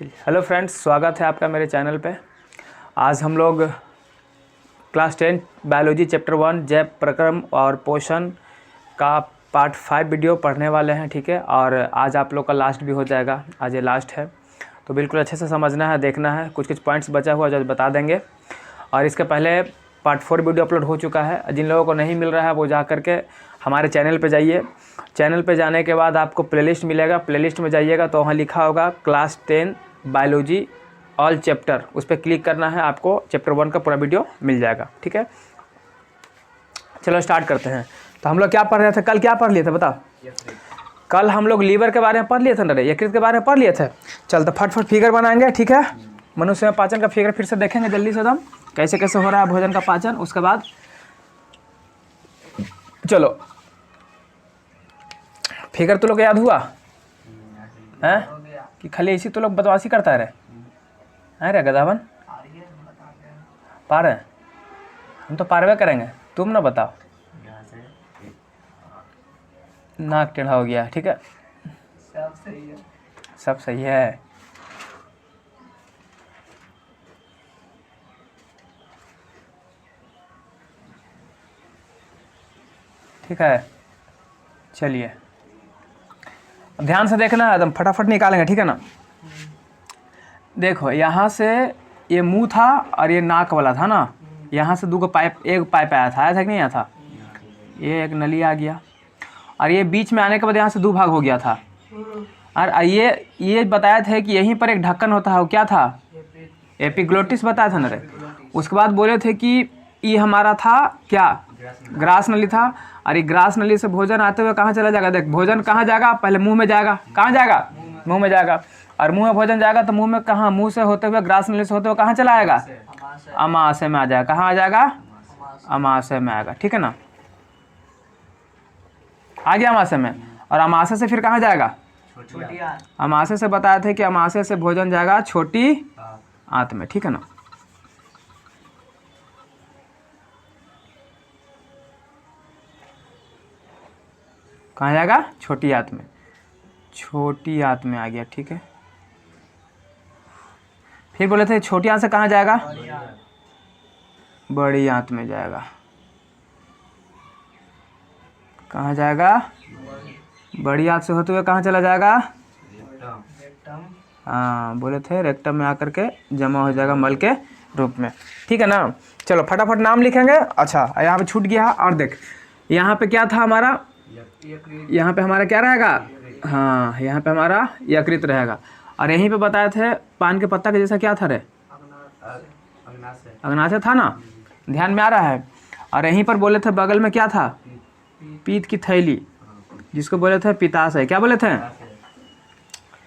Hello friends, स्वागत है आपका मेरे चैनल पे। आज हम लोग क्लास 10 बायोलॉजी चैप्टर 1 जैव प्रक्रम और पोषण का पार्ट 5 वीडियो पढ़ने वाले हैं। ठीक है, और आज आप लोग का लास्ट भी हो जाएगा। आज ये लास्ट है, तो बिल्कुल अच्छे से समझना है, देखना है। कुछ पॉइंट्स बचा हुआ जो बता देंगे। और इसके पहले पार्ट 4 वीडियो अपलोड हो चुका है। जिन लोगों को नहीं मिल रहा है वो जा करके हमारे चैनल पे जाइए। चैनल पे जाने के बाद आपको प्लेलिस्ट मिलेगा। प्लेलिस्ट में जाइएगा तो वहाँ लिखा होगा क्लास 10 बायोलॉजी ऑल चैप्टर, उस पर क्लिक करना है। आपको चैप्टर 1 का पूरा वीडियो मिल जाएगा। ठीक है, चलो स्टार्ट करते हैं। तो हम लोग क्या पढ़ रहे थे? कल क्या पढ़ लिए थे बताओ? कल हम लोग लीवर के बारे में पढ़ लिए थे ना, यकृत के बारे में पढ़ लिए थे। चल तो फटफट फिगर बनाएंगे। ठीक है, मनुष्य में पाचन का फिगर फिर से देखेंगे जल्दी से एकदम, कैसे कैसे हो रहा है भोजन का पाचन। उसके बाद चलो फिगर तो लोग याद हुआ है कि खाली इसी तो लोग बदमाशी करता रहे हैं रे गदावन? पार है, हम तो पारवे करेंगे, तुम ना बताओ। नाक टेढ़ा हो गया। ठीक है, सब सही है, सब सही है। ठीक है, चलिए अब ध्यान से देखना है, एकदम फटाफट निकालेंगे। ठीक है ना? देखो यहाँ से ये मुंह था और ये नाक वाला था ना। यहाँ से दो पाइप, एक पाइप आया था कि नहीं आया था? ये एक नली आ गया और ये बीच में आने के बाद यहाँ से दो भाग हो गया था। और ये बताया था कि यहीं पर एक ढक्कन होता है, वो क्या था? एपिग्लोटिस बताया था ना रे। उसके बाद बोले थे कि ये हमारा था क्या? ग्रास नली था। और ये ग्रास नली से भोजन आते हुए कहाँ चला जाएगा? देख, भोजन कहाँ जाएगा? पहले मुंह में जाएगा। कहाँ जाएगा? मुंह में जाएगा। और मुंह में भोजन जाएगा तो मुंह में कहाँ? मुंह से होते हुए, ग्रास नली से होते हुए कहाँ चला आएगा? अमाशय में आ जाएगा। कहाँ आ जाएगा? अमाशय में आएगा। ठीक है ना? आ गया अमाशय में। और अमाशय से फिर कहाँ जाएगा? अमाशय से बताया थे कि अमाशय से भोजन जाएगा छोटी आंत में। ठीक है ना? कहाँ जाएगा? छोटी आंत में। छोटी आंत में आ गया। ठीक है, फिर बोले थे छोटी आंत से कहाँ जाएगा? बड़ी आंत में जाएगा। कहाँ जाएगा? बड़ी आंत से होते हुए कहाँ चला जाएगा? हाँ, बोले थे रेक्टम में आकर के जमा हो जाएगा मल के रूप में। ठीक है ना? चलो फटाफट नाम लिखेंगे। अच्छा, यहाँ पे छूट गया। और देख, यहाँ पे क्या था हमारा? यहाँ पे हमारा क्या रहेगा? हाँ, यहाँ पे हमारा यकृत रहेगा। और यहीं पे बताए थे पान के पत्ता के जैसा क्या था रे? अग्नाशय था ना, ध्यान में आ रहा है। और यहीं पर बोले थे बगल में क्या था? पीत की थैली, जिसको बोले थे पित्ताशय। क्या बोले थे?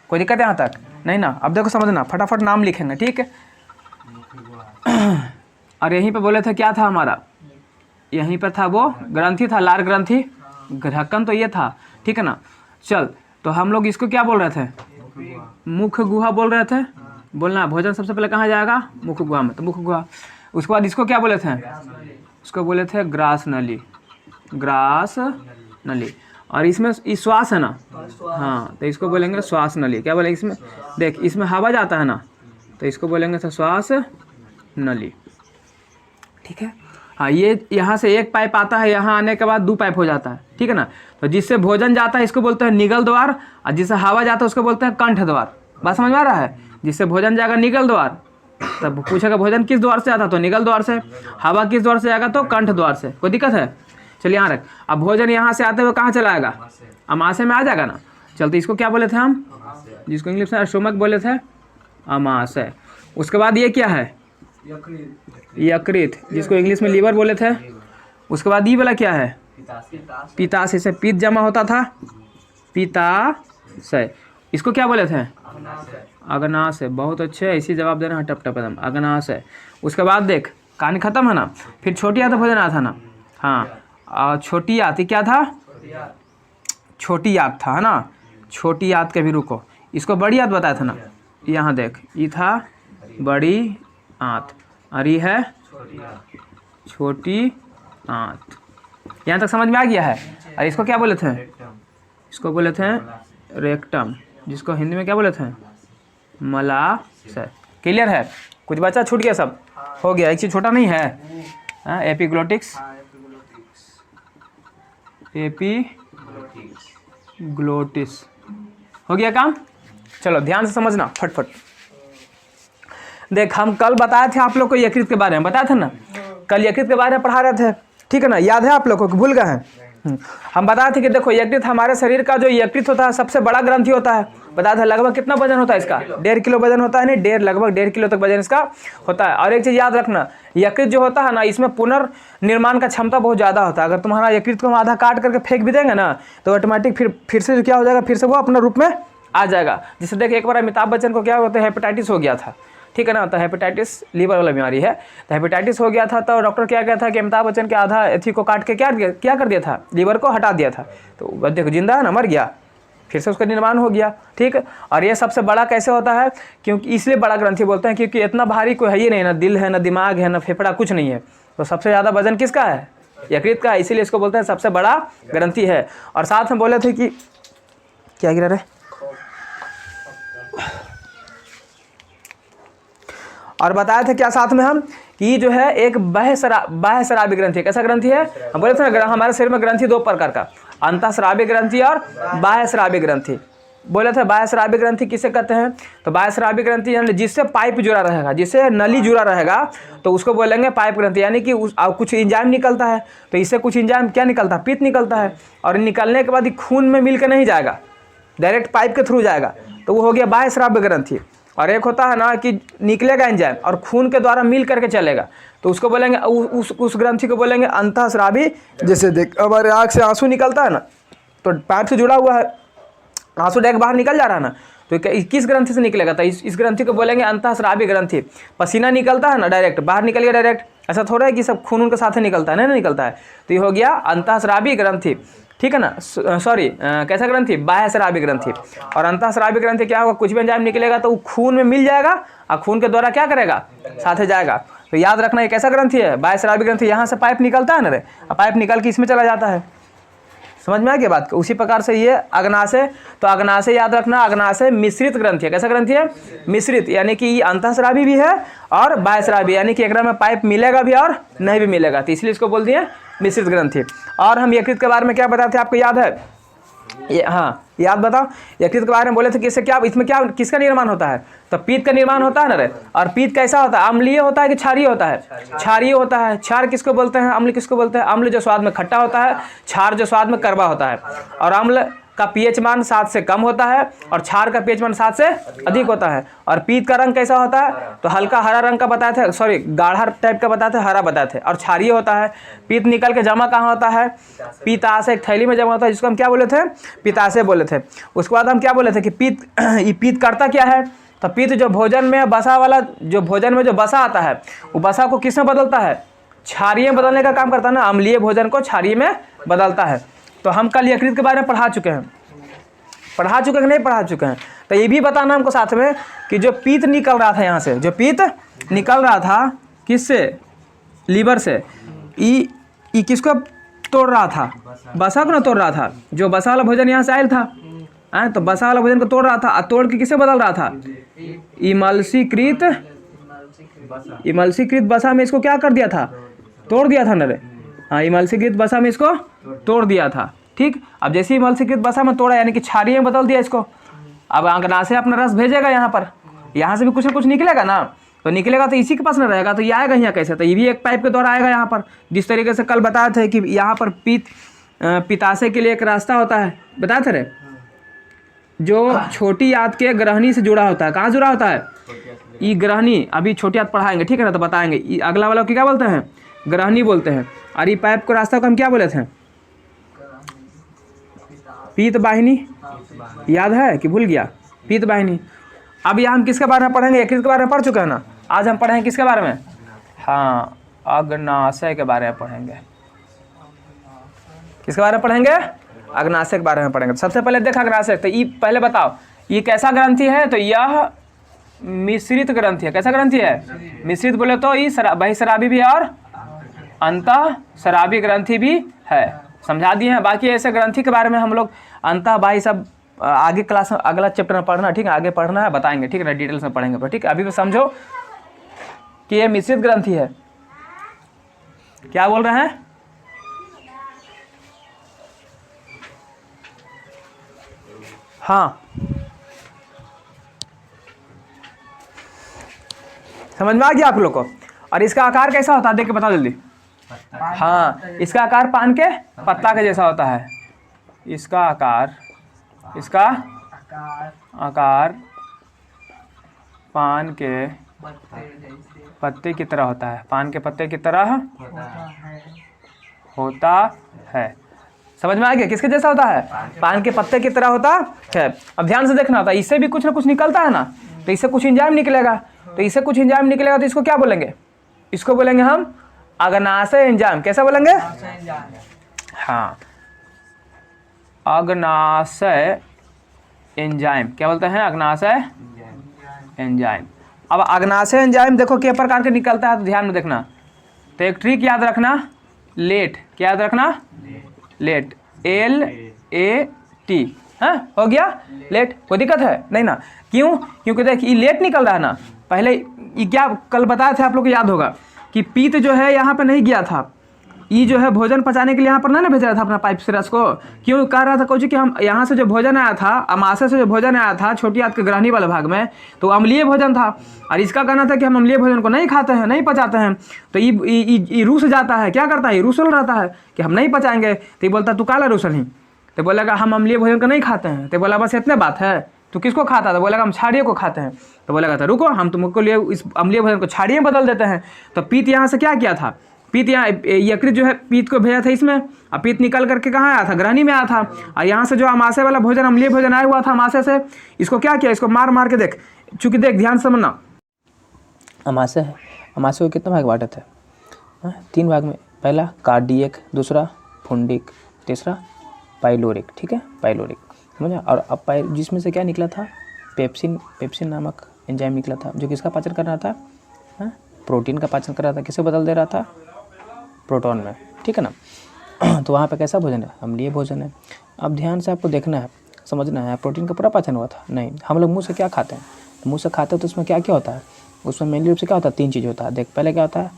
कोई दिक्कत है यहाँ तक? नहीं ना? अब देखो समझना, फटाफट नाम लिखेंगे। ठीक है, और यहीं पे बोले थे क्या था हमारा? यहीं पर था वो ग्रंथि था, लार ग्रंथि। ढक्कन तो ये था। ठीक है ना? चल, तो हम लोग इसको क्या बोल रहे थे? मुख गुहा बोल रहे थे। बोलना, भोजन सबसे पहले कहाँ जाएगा? मुख गुहा में, तो मुख गुहा। उसके बाद इसको क्या बोले थे? उसको बोले थे ग्रास नली। ग्रास नली। और इसमें श्वास है ना, हाँ, तो इसको बोलेंगे श्वास नली। क्या बोलेंगे इसमें? देख, इसमें हवा जाता है ना, तो इसको बोलेंगे तो श्वास नली। ठीक है, हाँ, ये यहाँ से एक पाइप आता है, यहाँ आने के बाद दो पाइप हो जाता है। ठीक है ना? तो जिससे भोजन जाता है इसको बोलते हैं निगल द्वार, और जिससे हवा जाता है उसको बोलते हैं कंठ द्वार। बात समझ में आ रहा है? जिससे भोजन जाएगा निगल द्वार, तब पूछेगा भोजन किस द्वार से आता, तो निगल द्वार से। हवा किस द्वार से आएगा, तो कंठ द्वार से। कोई दिक्कत है? चलिए यहाँ रख। अब भोजन यहाँ से आते हुए कहाँ चला आएगा? अमाशय में आ जाएगा ना। चलते इसको क्या बोले थे हम? जिसको इंग्लिश में स्टोमक बोले थे, अमाशय। उसके बाद ये क्या है? यकृत, जिसको इंग्लिश में लीवर बोले थे। उसके बाद ये वाला क्या है? पित्ताशय से पित्त जमा होता था, पित्ताशय। इसको क्या बोले थे? अग्नाशय। बहुत अच्छे, इसी जवाब देना है टप टप एकदम, अग्नाशय। उसके बाद देख, कहानी खत्म है ना। फिर छोटी आंत भोजन आता था ना। हाँ, और छोटी आंत क्या था? छोटी आंत था, है ना? छोटी आंत के भी रुको, इसको बड़ी आंत बताया था ना। यहाँ देख, ये था बड़ी आंत और ये है छोटी आंत। यहाँ तक समझ में आ गया है? और इसको क्या बोले थे? इसको बोले थे रेक्टम, जिसको हिंदी में क्या बोले थे? मलाशय। क्लियर है? कुछ बचा छूट गया? सब हो गया? एक चीज छोटा नहीं है? एपिग्लोटिक्स, एपिग्लोटिस हो गया काम। चलो ध्यान से समझना फटफट। देख, हम कल बताए थे आप लोग को यकृत के बारे में, बताए थे ना? कल यकृत के बारे में पढ़ा रहे थे, ठीक है ना? याद है आप लोग को कि भूल गए हैं? हम बताए थे कि देखो, यकृत हमारे शरीर का जो यकृत होता है सबसे बड़ा ग्रंथि होता है। बताया था लगभग कितना वजन होता है इसका? 1.5 किलो वजन होता है। नहीं, लगभग 1.5 किलो तक वजन इसका होता है। और एक चीज़ याद रखना, यकृत जो होता है ना, इसमें पुनर्निर्माण का क्षमता बहुत ज़्यादा होता है। अगर तुम्हारा यकृत को हम आधा काट करके फेंक भी देंगे ना, तो ऑटोमेटिक फिर से जो क्या हो जाएगा, फिर से वो अपने रूप में आ जाएगा। जिससे देखिए, एक बार अमिताभ बच्चन को क्या होता है, हेपेटाइटिस हो गया था, ठीक है ना? तो हेपेटाइटिस लीवर वाला बीमारी है। तो हेपेटाइटिस हो गया था, तो डॉक्टर क्या कहता था कि अमिताभ बच्चन के आधा एथी को काट के क्या कर दिया था, लीवर को हटा दिया था। तो देखो, जिंदा है ना, मर गया, फिर से उसका निर्माण हो गया, ठीक है? और ये सबसे बड़ा कैसे होता है? क्योंकि इसलिए बड़ा ग्रंथि बोलते हैं क्योंकि इतना भारी कोई है ही नहीं, ना दिल है, ना दिमाग है, ना फेफड़ा, कुछ नहीं है। तो सबसे ज़्यादा वजन किसका है? यकृत का। इसीलिए इसको बोलते हैं सबसे बड़ा ग्रंथि है। और साथ में बोले थे कि क्या गिरा रहे, और बताया था क्या साथ में हम कि जो है एक बाह्य शराबी ग्रंथि। कैसा ग्रंथि है? हम बोले थे ना, हमारे शरीर में ग्रंथि 2 प्रकार का, अंतःस्रावी ग्रंथि और बाह्य शराबी ग्रंथि। बोले थे बाह्य शराबी ग्रंथि किसे कहते हैं? तो बाह्य शराबी ग्रंथि यानी जिससे पाइप जुड़ा रहेगा, जिससे नली जुड़ा रहेगा, तो उसको बोलेंगे पाइप ग्रंथि। यानी कि कुछ एंजाइम निकलता है, तो इससे कुछ एंजाइम क्या निकलता है? पित्त निकलता है। और निकलने के बाद खून में मिल के नहीं जाएगा, डायरेक्ट पाइप के थ्रू जाएगा, तो वो हो गया बाह्य शराबी ग्रंथि। और एक होता है ना कि निकलेगा एंजाइम और खून के द्वारा मिल करके चलेगा, तो उसको बोलेंगे, उस ग्रंथि को बोलेंगे अंतःस्रावी। जैसे देख, हमारे आँख से आंसू निकलता है ना, तो पाइप से जुड़ा हुआ है, आंसू डायरेक्ट बाहर निकल जा रहा है ना, तो किस ग्रंथि से निकलेगा? तो इस ग्रंथि को बोलेंगे अंतःस्रावी ग्रंथि। पसीना निकलता है ना, डायरेक्ट बाहर निकल गया डायरेक्ट, ऐसा थोड़ा है कि सब खून उनके साथ निकलता है, नहीं निकलता है। तो ये हो गया अंतःस्रावी ग्रंथि, ठीक है ना? सॉरी, कैसा ग्रंथि? बाह्य शराबी ग्रंथि। और अंतःस्रावी ग्रंथि क्या होगा? कुछ भी एंजाइम निकलेगा तो वो खून में मिल जाएगा और खून के द्वारा क्या करेगा? साथ जाएगा। तो याद रखना, ये कैसा ग्रंथि है? बाह्य शराबी ग्रंथि। यहाँ से पाइप निकलता है ना रे, पाइप निकल के इसमें चला जाता है। समझ में आ गया बात? उसी प्रकार से ये अग्नाशय, तो अग्नाशय याद रखना, अग्नाशय मिश्रित ग्रंथि है। कैसा ग्रंथि है? मिश्रित, यानी कि ये अंतःस्रावी भी है और बाह्य शराबी, यानी कि एक में पाइप मिलेगा भी और नहीं भी मिलेगा, तो इसलिए इसको बोल दिए मिश्रित ग्रंथि। और हम यकृत के बारे में क्या बताते थे, आपको याद है? हाँ, याद बताओ। यकृत के बारे में बोले थे कि इसमें क्या किसका निर्माण होता है? तो पित्त का निर्माण होता है ना रे। और पित्त कैसा होता है? अम्लीय होता है कि क्षारीय होता है? क्षारीय होता है। क्षार किसको बोलते हैं? अम्ल किसको बोलते हैं? अम्ल जो स्वाद में खट्टा होता है, क्षार जो स्वाद में कड़वा होता है। और अम्ल का पीएच मान 7 से कम होता है और क्षार का पीएच मान 7 से अधिक होता है। और पित्त का रंग कैसा होता है? तो हल्का हरा रंग का बताए थे, सॉरी गाढ़ा टाइप का बताए थे, हरा बताए थे। और क्षारीय होता है। पित्त निकल के जमा कहाँ होता है? पित्ताशय, एक थैली में जमा होता है, जिसको हम क्या बोले थे? पित्ताशय बोले थे। उसके बाद हम क्या बोले थे कि पित्त करता क्या है? तो पित्त जो भोजन में बसा वाला, जो भोजन में जो बसा आता है, वो बसा को किस में बदलता है? क्षारीय में बदलने का काम करता है ना, अम्लीय भोजन को क्षारीय में बदलता है। तो हम कल यकृत के बारे में पढ़ा चुके हैं कि नहीं पढ़ा चुके हैं? तो ये भी बताना हमको साथ में कि जो पित्त निकल रहा था यहाँ से, जो पित्त निकल रहा था किससे? लीवर से। ई किसको तोड़ रहा था? बसा को ना तोड़ रहा था। जो बसा वाला भोजन यहाँ से आयल था, तो बसा वाला भोजन को तोड़ रहा था, तोड़ के किसे बदल रहा था? इमल्सीकृत बसा में इसको क्या कर दिया था? तोड़ दिया था ना रे। हाँ, इमल्सीकृत बसा में इसको तोड़ दिया था, ठीक। अब जैसे ही इमल्सीकृत बसा में तोड़ा, यानी कि क्षारीय में बदल दिया इसको। अब अग्नाशय अपना रस भेजेगा यहाँ पर, यहाँ से भी कुछ ना कुछ निकलेगा ना, तो निकलेगा तो इसी के पास ना रहेगा, तो ये आएगा यहाँ कैसे? तो ये भी एक पाइप के द्वारा आएगा यहाँ पर। जिस तरीके से कल बताए थे कि यहाँ पर पित्ताशय के लिए एक रास्ता होता है, बताए थे रे, जो छोटी आंत के ग्रहणी से जुड़ा होता है। कहाँ जुड़ा होता है? ई ग्रहणी। अभी छोटी आंत पढ़ाएंगे, ठीक है ना, तो बताएंगे। अगला वाला को क्या बोलते हैं? ग्रहणी बोलते हैं। और ये पाइप को रास्ता को हम क्या बोले थे? पीत वाहिनी। याद है कि भूल गया? पीत वाहिनी। अब यहाँ हम किसके बारे में पढ़ेंगे? यकृत के बारे में पढ़ चुके हैं ना। आज हम पढ़ेंगे किसके बारे में? हाँ, अग्नाशय के बारे में पढ़ेंगे। किसके बारे में पढ़ेंगे? अग्नाशय के बारे में पढ़ेंगे। सबसे पहले देखा अग्नाशय, तो ये पहले बताओ ये कैसा ग्रंथि है? तो यह मिश्रित ग्रंथि है। कैसा ग्रंथि है? मिश्रित बोले तो ये बहिःस्रावी भी और अंतःस्रावी ग्रंथि भी है। समझा दिए हैं। बाकी ऐसे ग्रंथि के बारे में हम लोग अंतः बाह्य सब आगे क्लास में अगला चैप्टर में पढ़ना, ठीक है, आगे पढ़ना है, बताएंगे, ठीक है ना, डिटेल्स में पढ़ेंगे पर, ठीक है। अभी भी समझो कि ये मिश्रित ग्रंथि है। क्या बोल रहे हैं? हाँ, समझ में आ गया आप लोग को? और इसका आकार कैसा होता है देख के बताओ जल्दी। हाँ, इसका आकार पान के पत्ता के जैसा होता है। इसका आकार पान के पत्ते की तरह होता है। पान के पत्ते की तरह होता है। समझ में आ गया? किसके जैसा होता है? पान के पत्ते की तरह होता है। अब ध्यान से देखना होता है, इससे भी कुछ ना कुछ निकलता है ना, तो इससे कुछ एंजाइम निकलेगा, तो इससे कुछ एंजाइम निकलेगा, तो इसको क्या बोलेंगे? इसको बोलेंगे हम अग्नाशय एंजाइम। कैसा बोलेंगे? हाँ, अग्नाशय एंजाइम। क्या बोलते हैं? अग्नाशय एंजाइम। अब अग्नाशय एंजाइम देखो किस प्रकार के निकलता है, तो ध्यान में देखना। तो एक ट्रिक याद रखना, लेट। क्या याद रखना? Let, LAT। हाँ, हो गया लेट। कोई दिक्कत है नहीं ना? क्यों? क्योंकि देख ये लेट निकल रहा है ना। पहले ये क्या कल बताए थे आप लोग को याद होगा कि पीत जो है यहाँ पे नहीं गया था, ये जो है भोजन पचाने के लिए यहाँ पर ना भेज रहा था अपना पाइप से रस को। क्यों कह रहा था कोची कि हम यहाँ से जो भोजन आया था, अमाशय से जो भोजन आया था छोटी आंत के ग्रहणी वाले भाग में, तो अम्लीय भोजन था, और इसका कहना था कि हम अम्लीय भोजन को नहीं खाते हैं, नहीं पचाते हैं। तो ये रूस जाता है, क्या करता है? ये रूसल रहता है कि हम नहीं पचाएंगे। तो ये बोलता तू काला रूसल ही। तो बोलेगा हम अम्लीय भोजन को नहीं खाते हैं। तो बोला बस इतने बात है, तो किसको खाता था? बोलेगा हम छाड़िए को खाते हैं। तो बोलेगा था रुको, हम तुमको लिए इस अम्लीय भोजन को छाड़िए में बदल देते हैं। तो पीत यहाँ से क्या किया था? पीत यहाँ यकृत जो है पीत को भेजा था इसमें, अब पीत निकल करके कहाँ आया था? ग्रहणी में आया था। और यहाँ से जो अमाशय वाला भोजन, अम्लीय भोजन आया हुआ था अमाशय से, इसको क्या किया? इसको मार मार के देख, चूंकि देख ध्यान समझना, अमाशय है, अमाशय को कितना भाग बांटे थे? 3 भाग में। पहला कार्डियक, दूसरा फुंडिक, तीसरा पाइलोरिक, ठीक है, पाइलोरिक, समझा। और अब जिसमें से क्या निकला था? पेप्सिन नामक एंजाइम निकला था, जो किसका पाचन कर रहा था? प्रोटीन का पाचन कर रहा था। किसे बदल दे रहा था? प्रोटॉन में, ठीक है ना। तो वहाँ पे कैसा भोजन है? अम्लीय भोजन है। अब ध्यान से आपको देखना है, समझना है। प्रोटीन का पूरा पाचन हुआ था? नहीं। हम लोग मुंह से क्या खाते हैं? तो मुंह से खाते हैं तो उसमें क्या क्या होता है? उसमें मेनली रूप से क्या होता है? 3 चीज़ होता है। देख, पहले क्या होता है?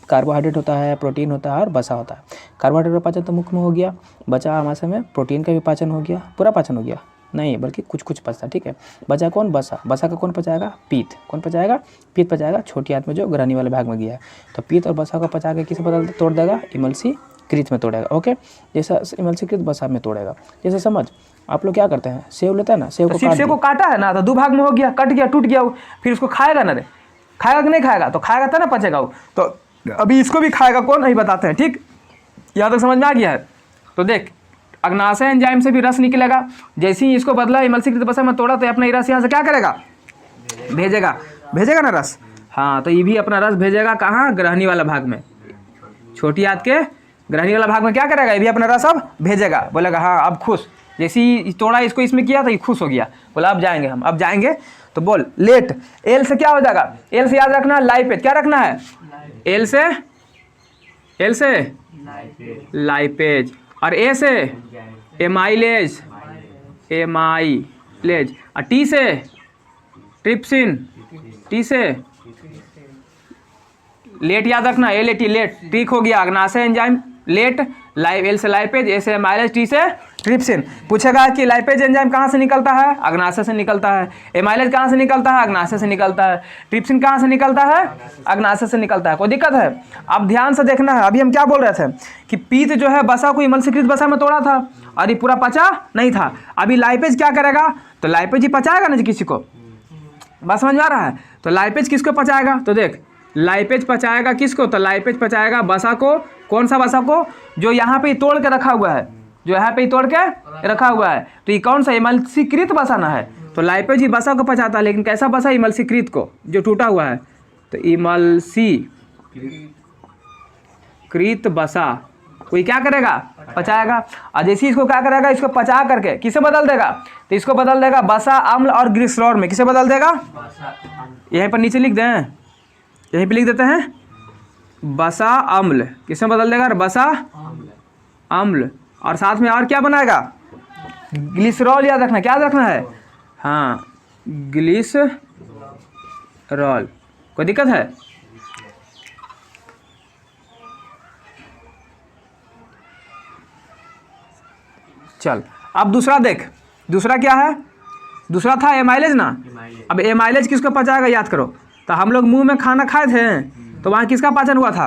कार्बोहाइड्रेट होता है, प्रोटीन होता है और वसा होता है। कार्बोहाइड्रेट का पाचन तो मुख में हो गया, बचा अमाशय में। प्रोटीन का भी पाचन हो गया, पूरा पाचन हो गया नहीं, बल्कि कुछ कुछ बचता, ठीक है। बचा कौन? बसा। बसा का कौन पचाएगा? पीत। कौन पचाएगा? पीत पचाएगा, छोटी आंत में जो ग्रहणी वाले भाग में गया है। तो पीत और बसा को पचा के किसे बदल तोड़ देगा? इमल्सीकृत में तोड़ेगा। ओके, जैसा इमल्सीकृत बसा में तोड़ेगा। जैसे समझ, आप लोग क्या करते हैं? सेव लेते हैं ना, सेव को काटा है ना, तो 2 भाग में हो गया, कट गया, टूट गया, फिर उसको खाएगा ना रे? खाएगा कि नहीं खाएगा? तो खाएगा तो ना पचेगा वो। तो अभी इसको भी खाएगा कौन? नहीं बताते हैं, ठीक। यहाँ तक समझ में आ गया है? तो देख, अग्नाशय एंजाइम से भी रस निकलेगा। जैसे ही इसको बदला इमल्सीकृत बसा में तोड़ा, तो अपना रस यहाँ से क्या करेगा? भेजेगा ना रस। हाँ, तो ये भी अपना रस भेजेगा कहाँ? ग्रहणी वाला भाग में। छोटी आंत के ग्रहणी वाला भाग में क्या करेगा? ये भी अपना रस अब भेजेगा। बोलेगा हाँ अब खुश। जैसे ही तोड़ा इसको इसमें किया तो ये खुश हो गया, बोला अब जाएंगे हम, अब जाएंगे। तो बोल लेट। एल से क्या हो जाएगा? एल से याद रखना लाइपेज। क्या रखना है? एल से लाइपेज। और ए से एमाइलेज, और टी से ट्रिप्सिन, टी से लेट याद रखना, LAT, लेट। ठीक हो गया, अग्नाशय एंजाइम लेट, एल से लाइपेज, ए से एमाइलेज, टी से ट्रिप्सिन। पूछेगा कि लाइपेज एंजाइम कहाँ से निकलता है? अग्नाशय से निकलता है। एमाइलेज कहाँ से निकलता है? अग्नाशय से निकलता है। ट्रिप्सिन कहाँ से निकलता है? अग्नाशय से निकलता है। कोई दिक्कत है? अब ध्यान से देखना है। अभी हम क्या बोल रहे थे कि पीत जो है बसा को इमल्सीकृत बसा में तोड़ा था और ये पूरा पचा नहीं था। अभी लाइपेज क्या करेगा? तो लाइपेज ही पचाएगा ना किसी को। बस समझ में आ रहा है? तो लाइपेज किसको पचाएगा? तो देख, लाइपेज पचाएगा किसको? तो लाइपेज पचाएगा बसा को। कौन सा बसा को? जो यहाँ पे तोड़ के रखा हुआ है, जो यहाँ पे तोड़ के रखा हुआ है। तो ये कौन सा? इमल्सीकृत बसा ना है। तो लाइपेज ही बसा को पचाता है, लेकिन कैसा बसा? इमल्सीकृत को, जो टूटा हुआ है। तो इमल्सीकृत बसा कोई क्या करेगा? पचाएगा। और जैसे इसको क्या करेगा? इसको पचा करके किसे बदल देगा? तो इसको बदल देगा बसा अम्ल और ग्लिसरॉल में। किसे बदल देगा? यहीं पर नीचे लिख दें, यहीं पे लिख देते हैं बसा अम्ल। किसमें बदल देगा? बसा अम्ल। और साथ में और क्या बनाएगा? ग्लिसरॉल याद रखना, क्या याद रखना है? हाँ, ग्लिसरॉल। कोई दिक्कत है? चल अब दूसरा देख, दूसरा क्या है? दूसरा था एमाइलेज ना। अब एमाइलेज किसको पचाएगा याद करो। तो हम लोग मुंह में खाना खाए थे तो वहाँ किसका पाचन हुआ था?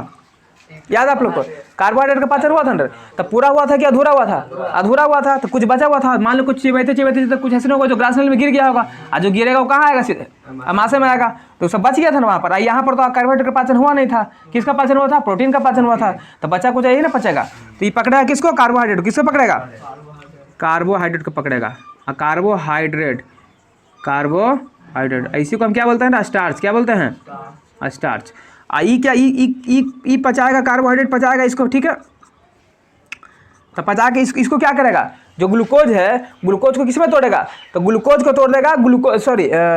याद आप लोग को? कार्बोहाइड्रेट का पाचन हुआ था अंदर। तब पूरा हुआ था कि अधूरा हुआ था? अधूरा हुआ था। तो कुछ बचा हुआ था, मान लो कुछ चिबाते तो कुछ ऐसे होगा जो ग्रास में गिर गया होगा, और जो गिरेगा वो कहाँ आएगा? सीधे अमाशय में आएगा। तो सब बच गया था ना वहाँ पर। यहाँ पर तो कार्बोहाइड्रेट का पाचन हुआ नहीं था। किसका पाचन हुआ था? प्रोटीन का पाचन हुआ था। तो बच्चा कुछ यही ना पचेगा। तो ये पकड़ेगा किसको? कार्बोहाइड्रेट। किसको पकड़ेगा? कार्बोहाइड्रेट को पकड़ेगा। कार्बोहाइड्रेट, कार्बोहाइड्रेट, इसी को हम क्या बोलते हैं ना? स्टार्च। क्या बोलते हैं? स्टार्च। ई क्या? ई पचाएगा, कार्बोहाइड्रेट पचाएगा इसको, ठीक है। तो पचा के इसको क्या करेगा? जो ग्लूकोज है, ग्लूकोज को किसमें तोड़ेगा? तो ग्लूकोज को तोड़ देगा,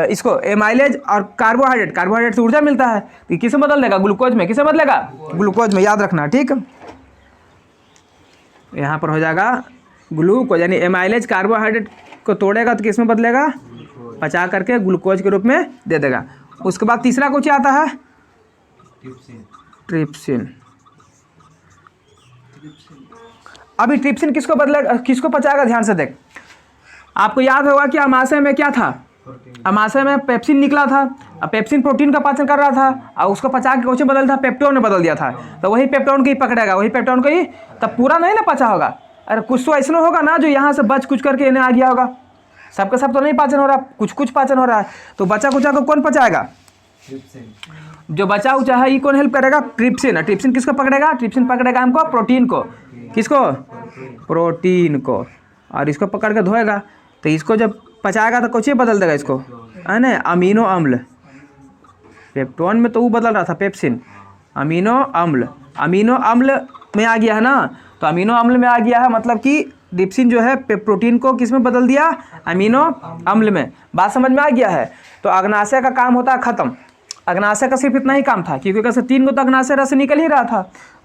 इसको एमाइलेज और कार्बोहाइड्रेट से ऊर्जा मिलता है। तो किसमें बदल देगा? ग्लूकोज में। किसमें बदलेगा? ग्लूकोज में। याद रखना, ठीक। यहाँ पर हो जाएगा ग्लूकोज, यानी एमाइलेज कार्बोहाइड्रेट को तोड़ेगा तो किसमें बदलेगा? पचा करके ग्लूकोज के रूप में दे देगा। उसके बाद तीसरा कुछ आता है ट्रिप्सिन। अभी ट्रिप्सिन किसको बदलेगा, किसको पचाएगा? ध्यान से देख। आपको याद होगा कि अमाशय में क्या था? अमाशय में पेप्सिन निकला था। अब पेप्सिन प्रोटीन का पाचन कर रहा था और उसको पचा के कुछ बदल था, पेप्टोन में बदल दिया था। तो वही पेप्टोन को ही पकड़ेगा, वही पेप्टोन को ही। तब पूरा नहीं ना पचा होगा। अरे कुछ तो ऐसा होगा ना जो यहाँ से बच कुछ करके इन्हें आ गया होगा। सबका सब तो नहीं पाचन हो रहा, कुछ कुछ पाचन हो रहा है। तो बचा कुचा को कौन पचाएगा? जो बचा उचा है ये कौन हेल्प करेगा? ट्रिप्सिन। ट्रिप्सिन किसको पकड़ेगा? ट्रिप्सिन पकड़ेगा हमको प्रोटीन को। किसको? प्रोटीन को। और इसको पकड़ के धोएगा। तो इसको जब पचाएगा तो कुछ ही बदल देगा इसको, है ना? अमीनो अम्ल। पेप्टोन में तो वो बदल रहा था पेप्सिन, अमीनो अम्ल। अमीनो अम्ल में आ गया है ना। तो अमीनो अम्ल में आ गया है, मतलब कि ट्रिप्सिन जो है प्रोटीन को किस में बदल दिया? अमीनो अम्ल में। बात समझ में आ गया है? तो अग्नाशय का काम होता है खत्म। अग्नाशय का सिर्फ इतना ही काम था, क्योंकि कैसे 3 को तो अग्नाशय रस निकल ही रहा था।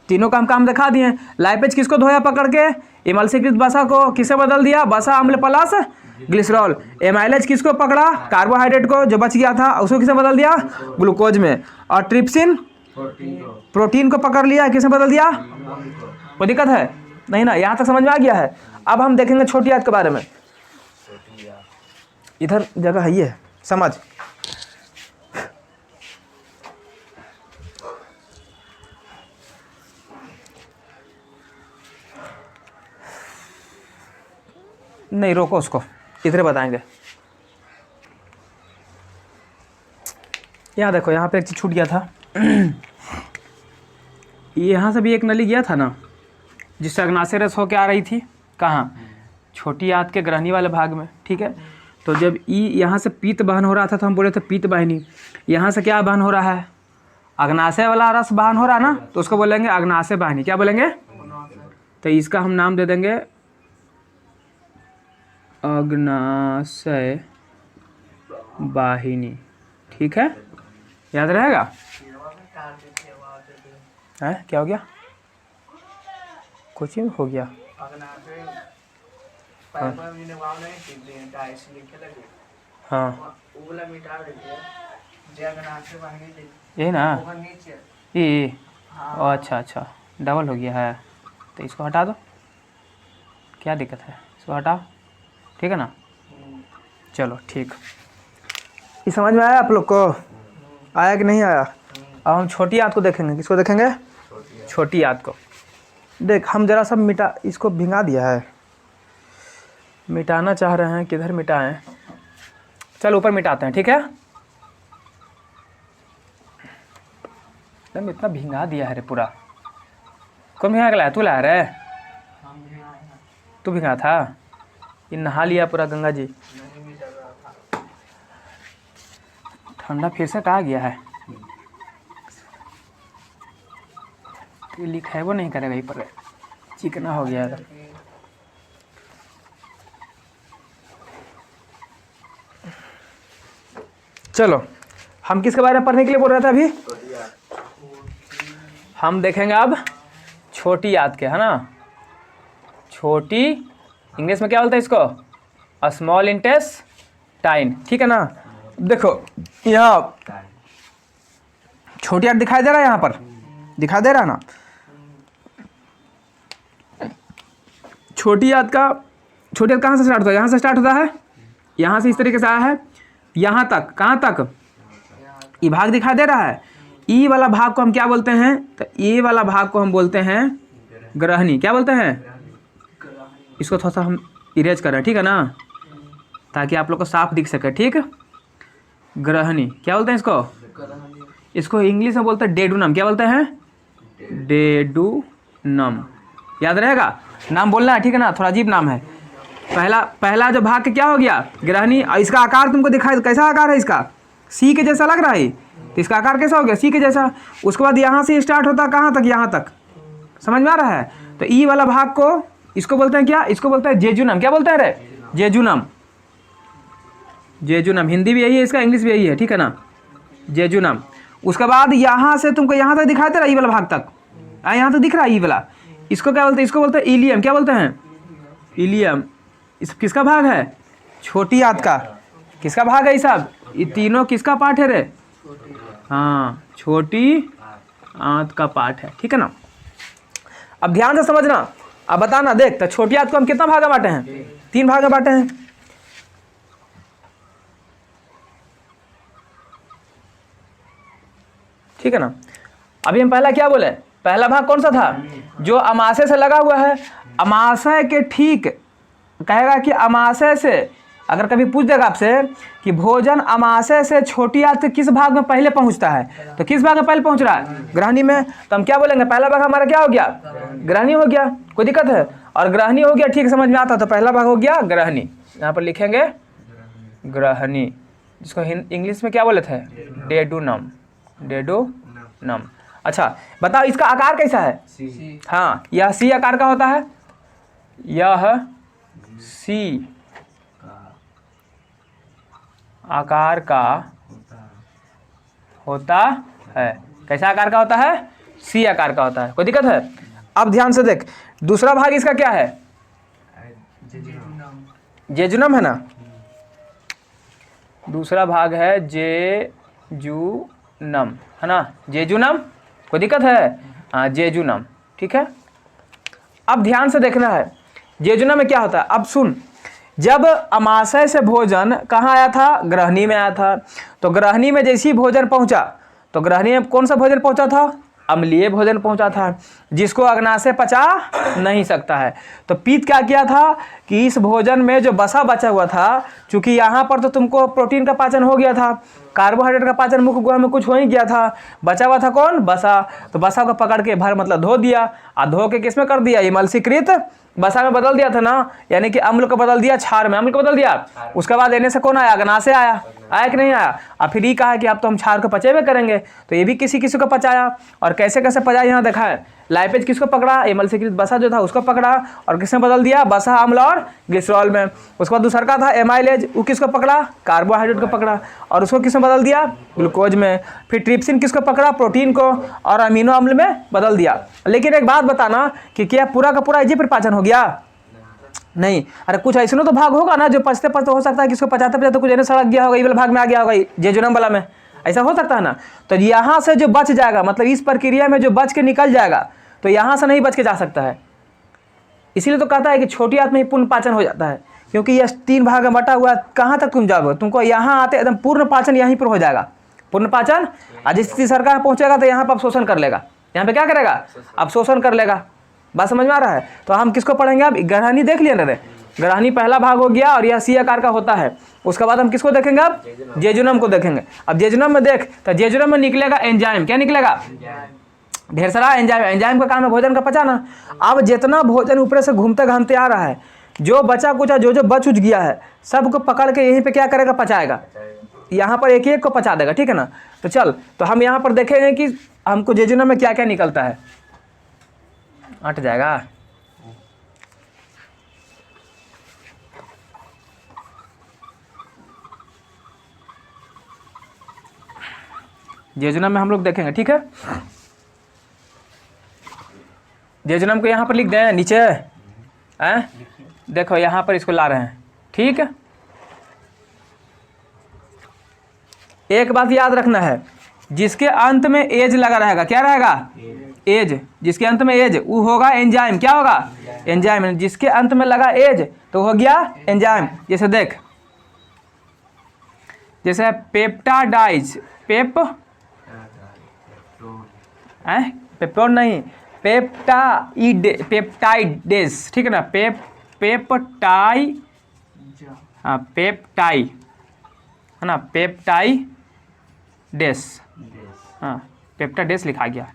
तीनों काम दिखा दिए। लाइपेज किसको धोया पकड़ के? एमल्सीकृत वसा को किसे बदल दिया? वसा अम्ल प्लस ग्लिसरॉल। एमाइलेज किसको पकड़ा? कार्बोहाइड्रेट को, जो बच गया था उसको किसे बदल दिया? ग्लूकोज में। और ट्रिप्सिन प्रोटीन को पकड़ लिया, किसे बदल दिया? कोई दिक्कत है? नहीं ना। यहाँ तक समझ में आ गया है? अब हम देखेंगे छोटी आंत के बारे में। इधर जगह है, ये समझ। नहीं रोको उसको, इधर बताएंगे। यहाँ देखो, यहाँ पे एक चीज छूट गया था। यहाँ से भी एक नली गया था ना, जिससे अग्नाशय रस होके आ रही थी। कहाँ? छोटी आंत के ग्रहणी वाले भाग में, ठीक है। तो जब यहाँ से पीत बहन हो रहा था तो हम बोले थे पीत वाहिनी। यहाँ से क्या बहन हो रहा है? अग्नाशय वाला रस बहन हो रहा है ना, तो उसको बोलेंगे अग्नाशय वाहिनी। क्या बोलेंगे? तो इसका हम नाम दे देंगे अग्नाशय वाहिनी, ठीक है। याद रहेगा? है क्या हो गया? कुछ हो गया? हाँ यही ना, ये अच्छा अच्छा डबल हो गया है। तो इसको हटा दो, क्या दिक्कत है? इसको हटाओ, ठीक है ना। चलो ठीक। ये समझ में आया आप लोग को? आया कि नहीं आया? अब हम छोटी आंत को देखेंगे। किसको देखेंगे? छोटी आंत को। देख हम जरा सब मिटा, इसको भिंगा दिया है, मिटाना चाह रहे हैं। किधर मिटाएं? चल ऊपर मिटाते हैं, ठीक है। एकदम इतना भिंगा दिया है रे पूरा। कौन भिंगा के लाया? तू लाया रे? तू भिंगा था? ये नहा लिया पूरा गंगा जी। ठंडा फिर से कहा गया है? तो लिखा है वो नहीं करेगा, ही पर चिकना हो गया है। चलो हम किसके बारे में पढ़ने के लिए बोल रहे थे अभी? हम देखेंगे अब छोटी आंत के, है ना। छोटी इंग्लिश में क्या बोलते हैं इसको? स्मॉल इंटेस्टाइन, ठीक है ना। देखो यहाँ छोटी आंत दिखाई दे रहा है, यहाँ पर दिखाई दे रहा है ना। छोटी आंत कहाँ से स्टार्ट होता है? यहाँ से स्टार्ट होता है, यहाँ से इस तरीके से आया है यहाँ तक। कहाँ तक? ये भाग दिखाई दे रहा है। ई वाला भाग को हम क्या बोलते हैं? तो ये वाला भाग को हम बोलते हैं ग्रहणी। क्या बोलते हैं? इसको थोड़ा सा हम इरेज कर रहे हैं, ठीक है ना, ताकि आप लोग को साफ दिख सके, ठीक। ग्रहणी क्या बोलते हैं इसको? इसको इंग्लिश में बोलते हैं डेडूनम। क्या बोलते हैं? डेडूनम। याद रहेगा, नाम बोलना है, ठीक है ना, थोड़ा अजीब नाम है। पहला जो भाग क्या हो गया? ग्रहणी। और इसका आकार तुमको दिखाई, कैसा आकार है इसका? सी के जैसा लग रहा है, तो इसका आकार कैसा हो गया? सी के जैसा। उसके बाद यहाँ से स्टार्ट होता है कहाँ तक? यहाँ तक। समझ में आ रहा है? तो ई वाला भाग को इसको बोलते हैं क्या? इसको बोलते हैं जेजुनम। क्या बोलते हैं रे? जेजुनम। जेजुनम हिंदी भी यही है इसका, इंग्लिश भी यही है, ठीक है ना, जेजुनम। उसके बाद यहाँ से तुमको यहाँ तक दिखाई दे रहा है, ई वाला भाग तक, यहाँ तक दिख रहा है ई वाला। इसको क्या बोलते हैं? इसको बोलते हैं इलियम। क्या बोलते हैं? इलियम। इस किसका भाग है? छोटी आंत का। किसका भाग है ये सब? ये तीनों किसका पार्ट है रे? हाँ, छोटी आंत का पार्ट है, ठीक है ना। अब ध्यान से समझना, अब बताना। देख, तो छोटी आंत को हम कितना भाग में बांटे हैं? 3 भाग में बांटे हैं। ठीक है ना। अभी हम पहला क्या बोले? पहला भाग कौन सा था? जो अमाशय से लगा हुआ है। अमाशय के ठीक कहेगा कि अमाशय से, अगर कभी पूछ देगा आपसे कि भोजन अमाशय से छोटी आंत के किस भाग में पहले पहुंचता है, तो किस भाग में पहले पहुंच रहा है? ग्रहणी में। तो हम क्या बोलेंगे? पहला भाग हमारा क्या हो गया? ग्रहणी हो गया। कोई दिक्कत है? और ग्रहणी हो गया, ठीक समझ में आता, तो पहला भाग हो गया ग्रहणी। यहाँ पर लिखेंगे ग्रहणी, जिसको इंग्लिश में क्या बोले थे? डेडूनम। डेडूनम। अच्छा बताओ, इसका आकार कैसा है? हाँ, यह सी आकार का होता है। यह सी आकार का होता है। कैसा आकार का होता है? सी आकार का होता है। कोई दिक्कत है? अब ध्यान से देख, दूसरा भाग इसका क्या है? जेजुनम है ना। दूसरा भाग है जेजुनम, है ना, जेजुनम। कोई दिक्कत है? हाँ, जेजुनम, ठीक है। अब ध्यान से देखना है, जेजुनम में क्या होता है। अब सुन, जब अमाशय से भोजन कहाँ आया था? ग्रहणी में आया था। तो ग्रहणी में जैसे ही भोजन पहुंचा, तो ग्रहणी में कौन सा भोजन पहुंचा था? अम्लीय भोजन पहुंचा था, जिसको अग्नाशय पचा नहीं सकता है। तो पीत क्या किया था कि इस भोजन में जो बसा बचा हुआ था, चूंकि यहाँ पर तो तुमको प्रोटीन का पाचन हो गया था, कार्बोहाइड्रेट का पाचन मुख्य गुहा में कुछ हो ही गया था, बचा हुआ था कौन? बसा। तो बसा को पकड़ के भर मतलब धो दिया, और धो के किस में कर दिया? एमल्सीकृत बसा में बदल दिया था ना, यानी कि अम्ल को बदल दिया क्षार में, अम्ल को बदल दिया। उसके बाद लेने से कौन आया? अग्नाशय आया। आया कि नहीं आया? और फिर ये कहा कि अब तो हम क्षार को पचे हुए करेंगे, तो ये भी किसी किसी को पचाया। और कैसे कैसे पचाया यहाँ देखा है। लाइपेज किसको पकड़ा? एमल्सीकृत बसा जो था उसको पकड़ा, और किसने बदल दिया? बसा अम्ल और ग्लिसरॉल में। उसके बाद दूसरा का था एमाइलेज, वो किसको पकड़ा? कार्बोहाइड्रेट को पकड़ा, और उसको किसमें बदल दिया? ग्लूकोज में। फिर ट्रिप्सिन किसको पकड़ा? प्रोटीन को, और अमीनो अम्ल में बदल दिया। लेकिन एक बात बताना कि क्या पूरा का पूरा इसी पर पाचन हो गया? नहीं। अरे कुछ ऐसा तो भाग होगा ना जो पचते पचते हो सकता है, किसको पचाते पचाते कुछ ऐसा सड़क गया होगा, ये वाला भाग में आ गया होगा, जेजुनम वाला में, ऐसा हो सकता है ना। तो यहाँ से जो बच जाएगा, मतलब इस प्रक्रिया में जो बच के निकल जाएगा, तो यहाँ से नहीं बच के जा सकता है। इसीलिए तो कहता है कि छोटी आंत में ही पूर्ण पाचन हो जाता है, क्योंकि यह 3 भाग में बटा हुआ। कहाँ तक तुम जाओगे? तुमको यहाँ आते एकदम पूर्ण पाचन यहीं पर हो जाएगा। पूर्ण पाचन आज स्थिति सरकार पहुँचेगा तो यहाँ पर अवशोषण कर लेगा। यहाँ पे क्या करेगा? अवशोषण कर लेगा। बात समझ में आ रहा है? तो हम किसको पढ़ेंगे अब? ग्रहणी देख लिया ना रे, ग्रहणी पहला भाग हो गया, और यह सी आकार का होता है। उसके बाद हम किसको देखेंगे? अब जेजुनम को देखेंगे। अब जेजुनम में देख, तो जेजुनम में निकलेगा एंजाइम। क्या निकलेगा? ढेर सारा एंजाइम। एंजाइम का काम है भोजन का पचाना। अब जितना भोजन ऊपर से घूमते घामते आ रहा है, जो बचा कुचा जो बच उच गया है, सबको पकड़ के यहीं पे क्या करेगा? पचाएगा। यहाँ पर एक एक को पचा देगा, ठीक है ना। तो चल, तो हम यहाँ पर देखेंगे कि हमको जेजुनम में क्या क्या निकलता है। हट जाएगा। जेजुनम में हम लोग देखेंगे, ठीक है। जेजुनम को यहाँ पर लिख दें नीचे, देखो यहाँ पर इसको ला रहे हैं, ठीक है। एक बात याद रखना है, जिसके अंत में एज लगा रहेगा, क्या रहेगा, एज, जिसके अंत में एज वो होगा एंजाइम, क्या होगा, एंजाइम। जिसके अंत में लगा एज तो हो गया एंजाइम। जैसे देख, जैसे पेप्टाडाइज, पेप्टोन नहीं, पेप्टाइडेस, ठीक है ना, पेप्टाई है ना, पेप्टाइडेस, हाँ पेप्टाडेस लिखा गया।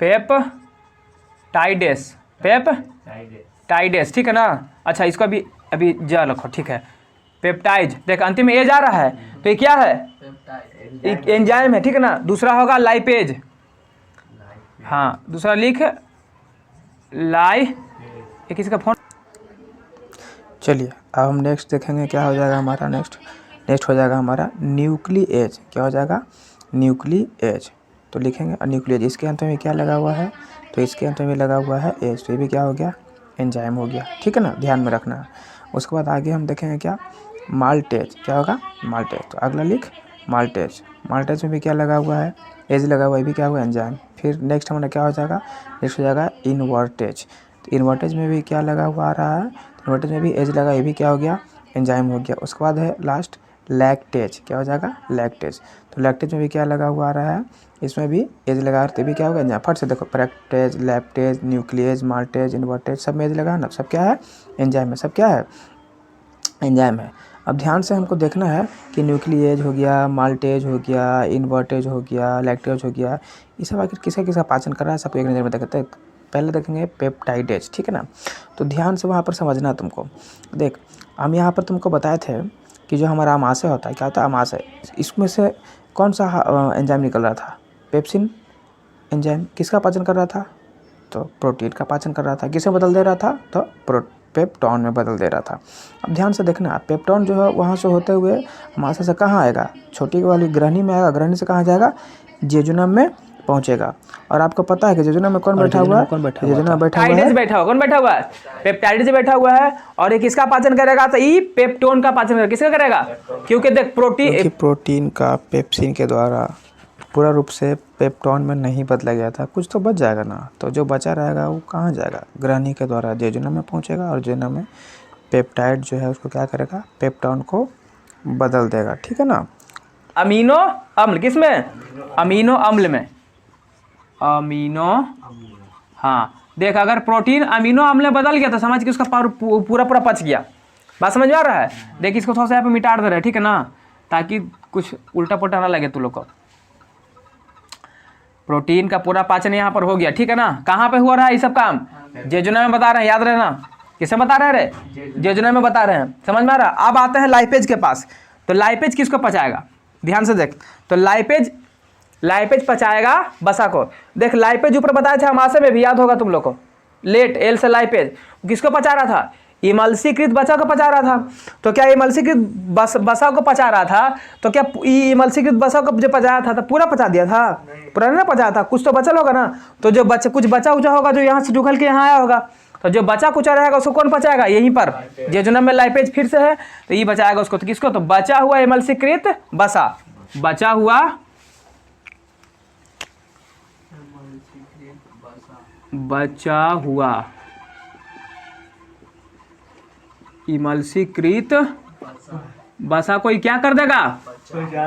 पेप्टाइडेस, ठीक है ना। अच्छा इसको अभी जा रखो, ठीक है। पेप्टाइड, देख अंतिम में ए जा रहा है तो ये क्या है, एक एंजाइम है, ठीक है ना। दूसरा होगा लाइपेज, हाँ दूसरा लिख ये किसी का फोन। चलिए अब हम नेक्स्ट देखेंगे क्या हो जाएगा हमारा, नेक्स्ट हो जाएगा हमारा न्यूक्लिएज। क्या हो जाएगा, न्यूक्लिएज। तो लिखेंगे न्यूक्लिएज, इसके अंत में क्या लगा हुआ है, तो इसके अंत में लगा हुआ है एज, तो ये भी क्या हो गया, एंजाइम हो गया, ठीक है ना, ध्यान में रखना है। उसके बाद आगे हम देखेंगे क्या, माल्टेज। क्या होगा, माल्टेज। तो अगला लिख माल्टेज। माल्टेज में भी क्या लगा हुआ है, एज लगा हुआ है, ये भी क्या हुआ, एंजाइम। फिर नेक्स्ट हमारा क्या हो जाएगा, नेक्स्ट हो जाएगा इनवर्टेज। तो इनवर्टेज में भी क्या लगा हुआ आ रहा है, इनवर्टेज में भी एज लगा, ये भी क्या हो गया, एंजाइम हो गया। उसके बाद है लास्ट लैक्टेज। क्या हो जाएगा, लैक्टेज। तो लैक्टेज में भी क्या लगा हुआ आ रहा है, इसमें भी एज लगा रहा है, तो भी क्या होगा, एंजाइम। फट से देखो, प्रैक्टेज, लैप्टेज, न्यूक्लिएज, माल्टेज, इनवर्टेज, सब में एज लगा है ना, सब क्या है, एंजाइम है, सब क्या है, एंजाइम है। अब ध्यान से हमको देखना है कि न्यूक्लिएज हो गया, माल्टेज हो गया, इनवर्टेज हो गया, लैक्टेज हो गया, ये सब आखिर किसका पाचन कर रहा है, सबको एक नज़र में देखते हैं। पहले देखेंगे पेप्टाइडेज, ठीक है ना। तो ध्यान से वहाँ पर समझना तुमको। देख हम यहाँ पर तुमको बताए थे कि जो हमारा आमाशय होता है, क्या होता है, आमाशय, इसमें से कौन सा एंजाइम निकल रहा था, पेप्सिन एंजाइम। किसका पाचन कर रहा था, तो प्रोटीन का पाचन कर रहा था। किसे बदल दे रहा था, तो पेप्टोन में बदल दे रहा था। अब ध्यान से देखना, पेप्टोन जो है वहाँ से होते हुए आमाशय से कहाँ आएगा, छोटी वाली ग्रहणी में आएगा, ग्रहणी से कहाँ जाएगा, जेजुनम में पहुंचेगा। और आपको पता है कि जेजुनम में कौन बैठा हुआ है, जेजुनम में बैठा हुआ है, कौन बैठा हुआ है, पेप्टाइडेज बैठा हुआ है। और ये किसका पाचन करेगा, तो ये पेप्टोन का पाचन करेगा। किसका करेगा, क्योंकि देख प्रोटीन का पेप्सिन के द्वारा पूरा रूप से पेप्टोन में नहीं बदला गया था, कुछ तो बच जाएगा ना। तो जो बचा रहेगा वो कहाँ जाएगा, ग्रहणी के द्वारा जेजुनम में पहुँचेगा, और जेजुनम में पेप्टाइड जो है उसको क्या करेगा, पेप्टोन को बदल देगा, ठीक है ना। अमीनो अम्ल, किस में, अमीनो अम्ल में, अमीनो, हाँ देख अगर प्रोटीन अमीनो अम्ल में बदल गया तो समझ के उसका पूरा पच गया। बात समझ में आ रहा है। देख इसको थोड़ा सा यहाँ पे मिटा दे रहे हैं, ठीक है ना, ताकि कुछ उल्टा पुल्टा ना लगे तू लोग को। प्रोटीन का पूरा पाचन यहाँ पर हो गया, ठीक है ना। कहाँ पे हुआ रहा है ये सब काम, जेजुनम में बता रहे हैं, याद रहना। किसे बता रहे हैं, जेजुनम में बता रहे हैं, समझ में आ रहा है। अब आते हैं लाइपेज के पास। तो लाइपेज किसको पचाएगा, ध्यान से देख। तो लाइपेज पचाएगा वसा को। देख लाइपेज ऊपर बताया था आमाशय में भी, याद होगा तुम लोग को, लेट एल से लाइपेज किसको पचा रहा था, इमल्सीकृत वसा को पचा रहा था। तो क्या इमल्सीकृत वसा को पचा रहा था, तो क्या इमल्सीकृत वसा को जो पचाया था तो पूरा पचा दिया था, पूरा नहीं पचाया था, कुछ तो बचल होगा ना। तो जो कुछ बचा उचा होगा जो यहाँ से उखल के यहाँ आया होगा, तो जो बचा कुचा रहेगा उसको कौन पचाएगा, यहीं पर जेजुनम में लाइपेज फिर से है, तो ये बचाएगा उसको। तो किसको, तो बचा हुआ इमल्सीकृत वसा, बचा हुआ इमल्सीकृत वसा को क्या कर देगा,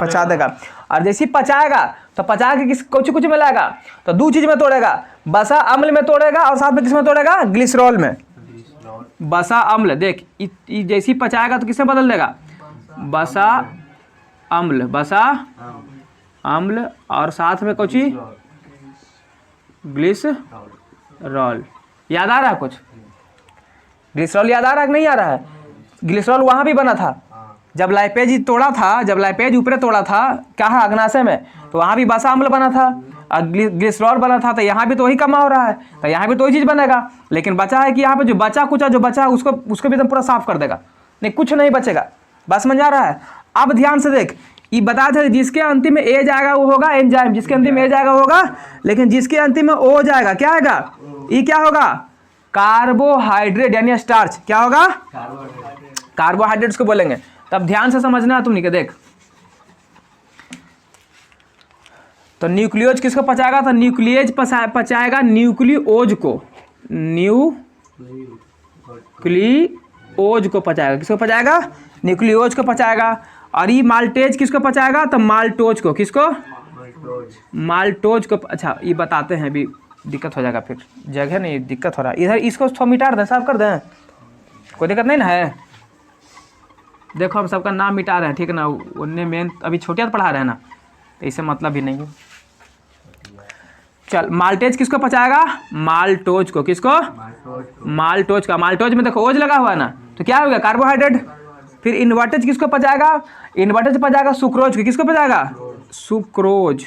पचा देगा। और जैसे ही पचाएगा तो पचा के कुछ में लाएगा, तो दो चीज में तोड़ेगा, वसा अम्ल में तोड़ेगा और साथ में किस में तोड़ेगा, ग्लिसरॉल में। वसा अम्ल देख जैसे ही पचाएगा तो किसमें बदल देगा, वसा अम्ल और साथ में कुछ ग्लिसरॉल। याद आ रहा है कुछ, ग्लिसरॉल याद आ रहा है कि नहीं आ रहा है। ग्लिसरॉल वहाँ भी बना था जब लाइपेज तोड़ा था, जब लाइपेज ऊपर तोड़ा था कहाँ, अग्नाशय में, तो वहाँ भी वसा अम्ल बना था और ग्लिसरॉल बना था। तो यहाँ भी तो वही कमा हो रहा है, तो यहाँ भी तो वही चीज़ बनेगा। लेकिन बचा है कि यहाँ पे जो बचा उसको भी एकदम पूरा साफ कर देगा, नहीं कुछ नहीं बचेगा। बस समझ आ रहा है। अब ध्यान से देख, ये बता थे जिसके अंतिम में ए जाएगा वो होगा एंजाइम, जिसके अंतिम में ए जाएगा होगा, लेकिन जिसके अंतिम में ओ जाएगा क्या आएगा, ये क्या होगा, कार्बोहाइड्रेट यानी स्टार्च। क्या होगा, कार्बोहाइड्रेट्स को बोलेंगे। तब ध्यान से समझना तुम नहीं देख। तो न्यूक्लियोज किसको पचाएगा, तो न्यूक्लियज पचाएगा न्यूक्लियोज को, न्यूक्लियोज को पचाएगा। किसको पचाएगा, न्यूक्लियोज को पचाएगा। और ये माल्टेज किसको पचाएगा, तो माल्टोज को। किसको, माल्टोज को। अच्छा ये बताते हैं, अभी दिक्कत हो जाएगा, फिर जगह नहीं दिक्कत हो रहा है इधर। इसको थोड़ा मिटा दें, साफ कर दें, कोई दिक्कत नहीं ना है। देखो हम सबका नाम मिटा रहे हैं, ठीक है ना, उनने मेन अभी छोटिया पढ़ा रहे हैं ना, तो इससे मतलब भी नहीं है। चल माल्टेज किसको पचाएगा, माल्टोज को। किसको, माल्टोज का। माल्टोज में देखो ओज लगा हुआ है ना, तो क्या हो गया, कार्बोहाइड्रेट। फिर इन्वर्टेज किसको पचाएगा, इन्वर्टेज पचाएगा सुक्रोज को। किसको पचाएगा, सुक्रोज।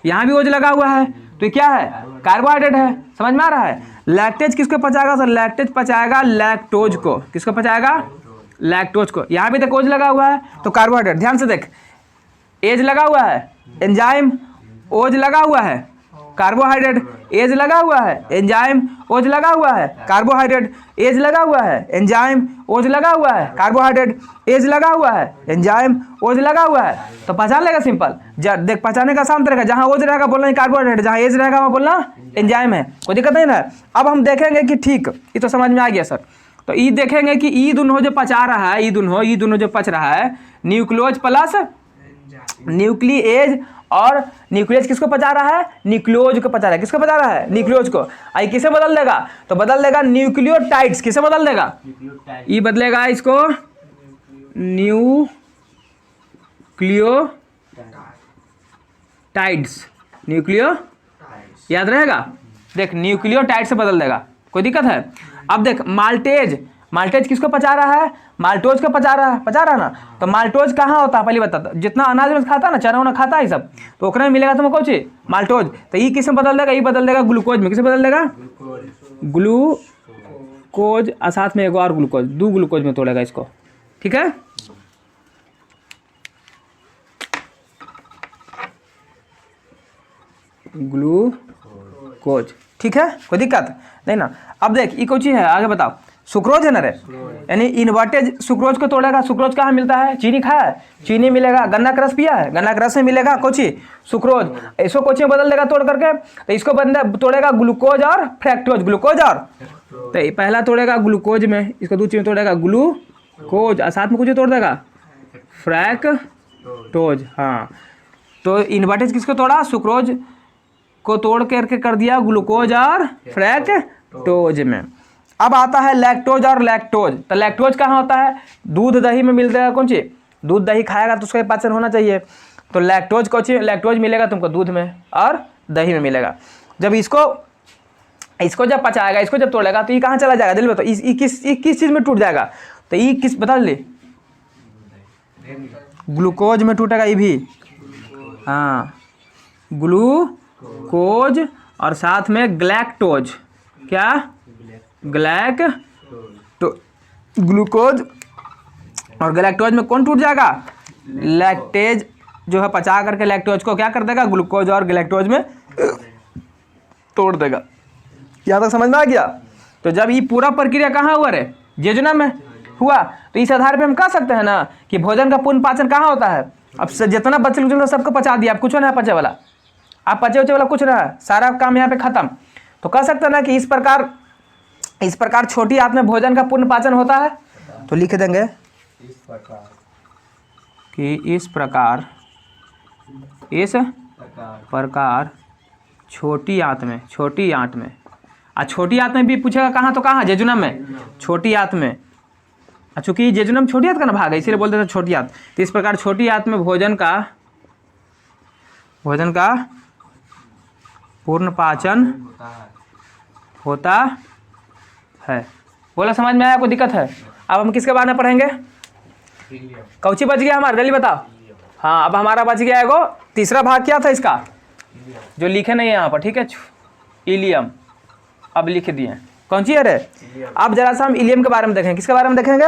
यहाँ भी ओज लगा हुआ है, तो ये क्या है, कार्बोहाइड्रेट है। समझ में आ रहा है। लैक्टेज किसको पचाएगा, तो लैक्टेज पचाएगा लैक्टोज को। किसको पचाएगा, लैक्टोज को। यहाँ भी देख ओज लगा हुआ है, तो कार्बोहाइड्रेट। ध्यान से देख, एज लगा हुआ है एंजाइम, ओज लगा हुआ है कार्बोहाइड्रेट, एज लगा हुआ है एंजाइम, ओज लगा हुआ है कार्बोहाइड्रेट, एज लगा हुआ है एंजाइम, ओज लगा हुआ है कार्बोहाइड्रेट, एज लगा हुआ है एंजाइम, ओज लगा हुआ है। तो पहचान लेगा सिंपल। देख पहचाने का आसान तरीका, जहाँ ओज रहेगा बोलना कार्बोहाइड्रेट, जहाँ एज रहेगा वहाँ बोलना एंजाइम है, कोई दिक्कत नहीं ना। अब हम देखेंगे कि ठीक, ये तो समझ में आ गया सर। तो ये देखेंगे कि ई दोनों जो पचा रहा है, ई दोनों जो पच रहा है, न्यूक्लियोज प्लस न्यूक्लिएज, और न्यूक्लियस किसको पचा रहा है, न्यूक्लियोज को पचा रहा है। किसको पचा रहा है, न्यूक्लियोज को। आई किसे बदल देगा, तो बदल देगा न्यूक्लियोटाइड्स। किसे बदल देगा, ये बदलेगा इसको न्यूक्लियोटाइड्स। न्यूक्लियो याद रहेगा, देख न्यूक्लियोटाइड से बदल देगा, कोई दिक्कत है। अब देख माल्टेज, माल्टेज किसको पचा रहा है, माल्टोज को पचा रहा है ना। तो माल्टोज कहाँ होता है पहले बता, जितना अनाज में खाता है ना, चना उना खाता है सब, तो ओकरे में मिलेगा तुमको कौन, माल्टोज। तो ये किस में बदल देगा, ये बदल देगा ग्लूकोज में। किसे बदल देगा, ग्लूकोज, और साथ में एक और ग्लूकोज, 2 ग्लूकोज में तोड़ेगा इसको, ठीक है। ग्लूकोज, ठीक है, कोई दिक्कत नहीं ना। अब देख ये कौन चीज है, आगे बताओ। सुक्रोज है ना रे, यानी इन्वर्टेज सुक्रोज को तोड़ेगा। सुक्रोज कहाँ मिलता है, चीनी खाया है, चीनी मिलेगा। गन्ना का रस पिया है, गन्ना का रस में मिलेगा कोची, सुक्रोज। इसको कोची में बदल देगा तोड़ करके, तो इसको तोड़ेगा ग्लूकोज और फ्रैक्टोज। ग्लूकोज और, तो पहला तोड़ेगा ग्लूकोज में, इसको दूसरी में तोड़ेगा ग्लूकोज, और साथ में कुछ तोड़ देगा फ्रैक्टोज। हाँ, तो इन्वर्टेज किसको तोड़ा, सुक्रोज को तोड़ करके कर दिया ग्लूकोज और फ्रैक्टोज में। अब आता है लैक्टोज और लैक्टोज। तो लैक्टोज कहाँ होता है, दूध दही में मिलता है। कौन चीज, दूध दही खाएगा तो उसका पाचन होना चाहिए। तो लैक्टोज कौन चीज, लैक्टोज मिलेगा तुमको दूध में और दही में मिलेगा। जब इसको जब पचाएगा, इसको जब तोड़ेगा, तो ये कहाँ चला जाएगा, दिल में। तो किस चीज़ में टूट जाएगा, तो ये किस बता ली, ग्लूकोज में टूटेगा ये भी। हाँ, ग्लूकोज और साथ में ग्लैक्टोज। क्या, ग्लूकोज और ग्लैक्टोज में कौन टूट जाएगा, लैक्टेज जो है पचा करके लैक्टोज को क्या कर देगा, ग्लूकोज और ग्लैक्टोज में तोड़ देगा। यहाँ तक समझ में आ गया। तो जब ये पूरा प्रक्रिया कहाँ हुआ रे, जेजुना में हुआ, तो इस आधार पे हम कह सकते हैं ना कि भोजन का पूर्ण पाचन कहाँ होता है। अब जितना बच्चे सबको पचा दिया, अब कुछ नहीं पचे वाला, आप पचे उचे वाला कुछ रहा, सारा काम यहाँ पे खत्म। तो कह सकते हैं ना कि इस प्रकार छोटी आंत में भोजन का पूर्ण पाचन होता है। तो लिख देंगे कि इस प्रकार छोटी आंत में, छोटी आंत में भी पूछेगा कहाँ, तो कहाँ, जेजुनम में, छोटी आंत में। चूंकि जेजुनम छोटी आंत का ना भाग है, इसीलिए बोलते थे छोटी आंत। तो इस प्रकार छोटी आंत में भोजन का पूर्ण पाचन होता है। बोला समझ में आया, कोई दिक्कत है। अब हम किसके बारे में पढ़ेंगे, कौची बच गया हमारा, जल्दी बताओ। हाँ, अब हमारा बच गया एगो तीसरा भाग, क्या था इसका, जो लिखे नहीं है यहाँ पर, ठीक है, इलियम। अब लिख दिए, कौन सी है रे। अब जरा सा हम इलियम के बारे में देखेंगे। किसके बारे में देखेंगे,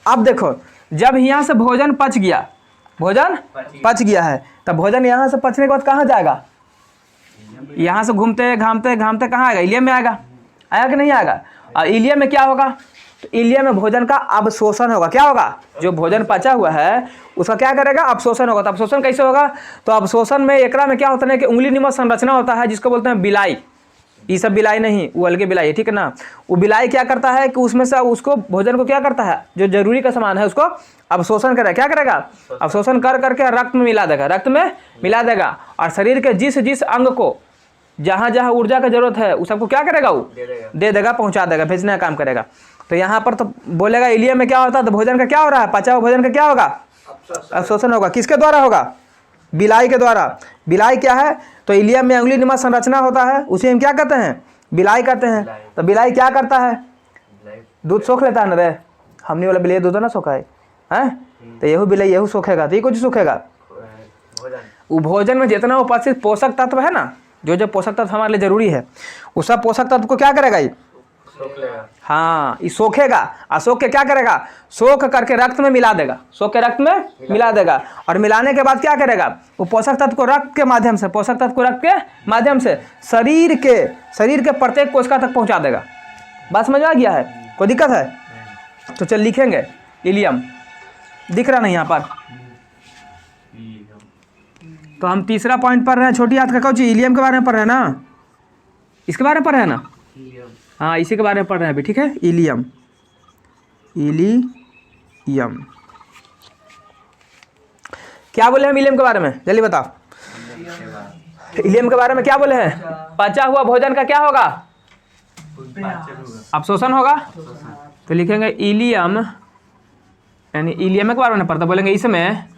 अब देखो, जब यहाँ से भोजन पच गया, भोजन पच गया है, तब भोजन यहाँ से पचने के बाद कहाँ जाएगा? यहाँ से घूमते घामते घामते कहाँ आएगा? इलियम में आएगा। आया कि नहीं आएगा? और इलियम में क्या होगा? तो इलियम में भोजन का अवशोषण होगा। क्या होगा? जो भोजन पचा हुआ है उसका क्या करेगा? अवशोषण होगा। तो अवशोषण कैसे होगा? तो अवशोषण में एकरा में क्या होता है कि उंगली निमक संरचना होता है, जिसको बोलते हैं बिलाई। ये सब बिलाई नहीं, वो अलगे बिलाई है, ठीक है ना। वो बिलाई क्या करता है कि उसमें से उसको भोजन को क्या करता है, जो जरूरी का सामान है उसको अवशोषण करेगा। क्या करेगा? अवशोषण कर करके रक्त में मिला देगा, रक्त में मिला देगा। और शरीर के जिस जिस अंग को जहाँ जहाँ ऊर्जा की जरूरत है उस सबको क्या करेगा? वो दे देगा, पहुँचा देगा, भेजने का काम करेगा। तो यहाँ पर तो बोलेगा इलियम में क्या होता है? तो भोजन का क्या हो रहा है? पचा हुआ भोजन का क्या होगा? अवशोषण होगा। किसके द्वारा होगा? बिलाई के द्वारा। बिलाई क्या है? तो इलियम में उंगली निमा संरचना होता है, उसे हम क्या कहते हैं? बिलाई कहते हैं। तो बिलाई क्या करता है? दूध सोख लेता है ना रे। हमने वाला बिलाई दूध ना सोखा है, तो यहू बिलाई यहू सोखेगा। तो ये कुछ सोखेगा। वो भोजन में जितना उपस्थित पोषक तत्व है ना, जो जो पोषक तत्व हमारे लिए जरूरी है, उस सब पोषक तत्व को क्या करेगा? ये हाँ, ये सोखेगा। और सोख के क्या करेगा? सोख करके रक्त में मिला देगा, सोख के रक्त में मिला देगा। और मिलाने के बाद क्या करेगा? वो पोषक तत्व को रक्त के माध्यम से, पोषक तत्व को रक्त के माध्यम से शरीर के प्रत्येक कोशिका तक पहुंचा देगा। बात समझ आ गया है? कोई दिक्कत है? तो चल लिखेंगे इलियम। दिख रहा नहीं यहाँ पर? तो हम तीसरा पॉइंट पढ़ रहे हैं। छोटी हाथ का कौची? इलियम के बारे में पढ़ रहे हैं ना, इसके बारे में पढ़ रहे हैं ना? हाँ, इसी के बारे में पढ़ रहे हैं अभी, ठीक है। इलियम, इलियम क्या बोले हम इलियम के बारे में? जल्दी बताओ। इलियम के बारे में क्या बोले हैं? पचा हुआ भोजन का क्या होगा? अवशोषण होगा। तो लिखेंगे इलियम, यानी इलियम के बारे में पढ़ते, बोलेंगे इसमें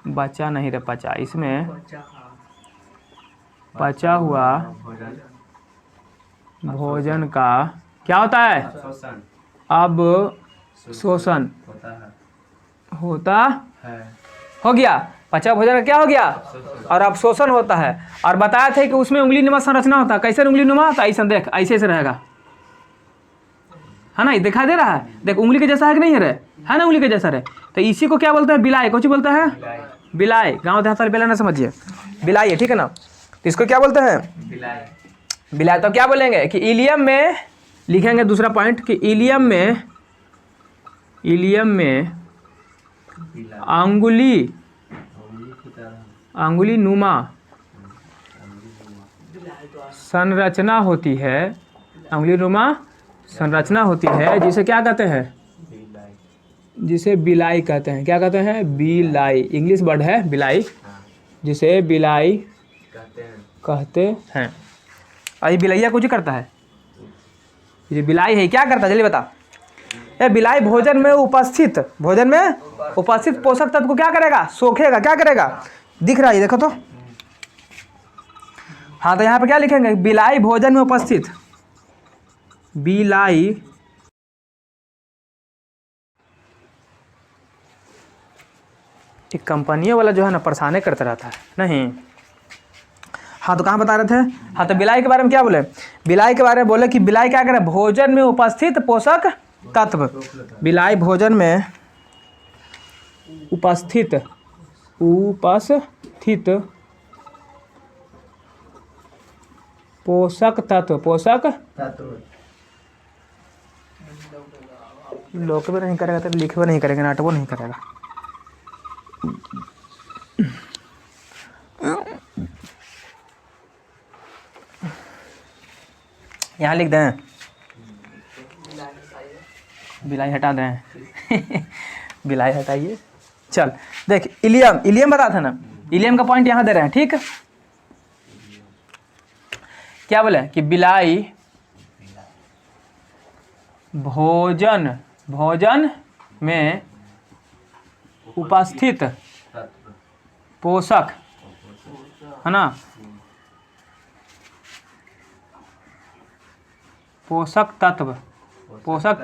बचा नहीं रे, पचा, इसमें पचा हुआ भोजन का क्या होता है? अब शोषण होता है। हो गया। पचा भोजन का क्या हो गया? और अवशोषण होता है। और बताया थे कि उसमें उंगली नुमा संरचना होता है। कैसे उंगली नुमा? तो ऐसा देख, ऐसे से रहेगा, है ना? ये दिखाई दे रहा है, देख उंगली के जैसा है कि नहीं है रे? है ना, उंगली के जैसा रे। तो इसी को क्या बोलते हैं? बिलाई। कौन बोलते हैं? बिलाई। गाँव देहात वाले बिलाई ना समझिए, बिलाई है, ठीक है ना। तो इसको क्या बोलते हैं? बिलाई। तो क्या बोलेंगे कि इलियम में, लिखेंगे दूसरा पॉइंट कि इलियम में अंगुली नुमा संरचना होती है, अंगुली नुमा संरचना होती है, जिसे क्या कहते हैं? जिसे बिलाई कहते हैं। क्या कहते हैं? बिलाई। इंग्लिश वर्ड है बिलाई, जिसे बिलाई कहते हैं। अरे बिलैया कुछ करता है, ये बिलाई है, क्या करता है जल्दी बता। ये बिलाई भोजन में उपस्थित पोषक तत्व को क्या करेगा? सोखेगा। क्या करेगा? दिख रहा है, देखो तो। हाँ, तो यहाँ पे क्या लिखेंगे? बिलाई भोजन में उपस्थित, बिलाई कंपनियों वाला जो है ना परेशान करता रहता है नहीं। हाँ, तो कहाँ बता रहे थे? हाँ, तो बिलाई के बारे में क्या बोले? बिलाई के बारे में बोले कि बिलाई क्या करे? भोजन में उपस्थित पोषक तत्व। बिलाई भोजन में उपस्थित पोषक तत्व लोक भी नहीं करेगा तो लिखवे नहीं करेगा, नाटको नहीं करेगा। यहाँ लिख दें, बिलाई हटा दें। बिलाई हटाइए। चल देख, इलियम बता था ना, इलियम का पॉइंट यहाँ दे रहे हैं, ठीक। क्या बोले कि बिलाई भोजन में उपस्थित पोषक, है ना, पोषक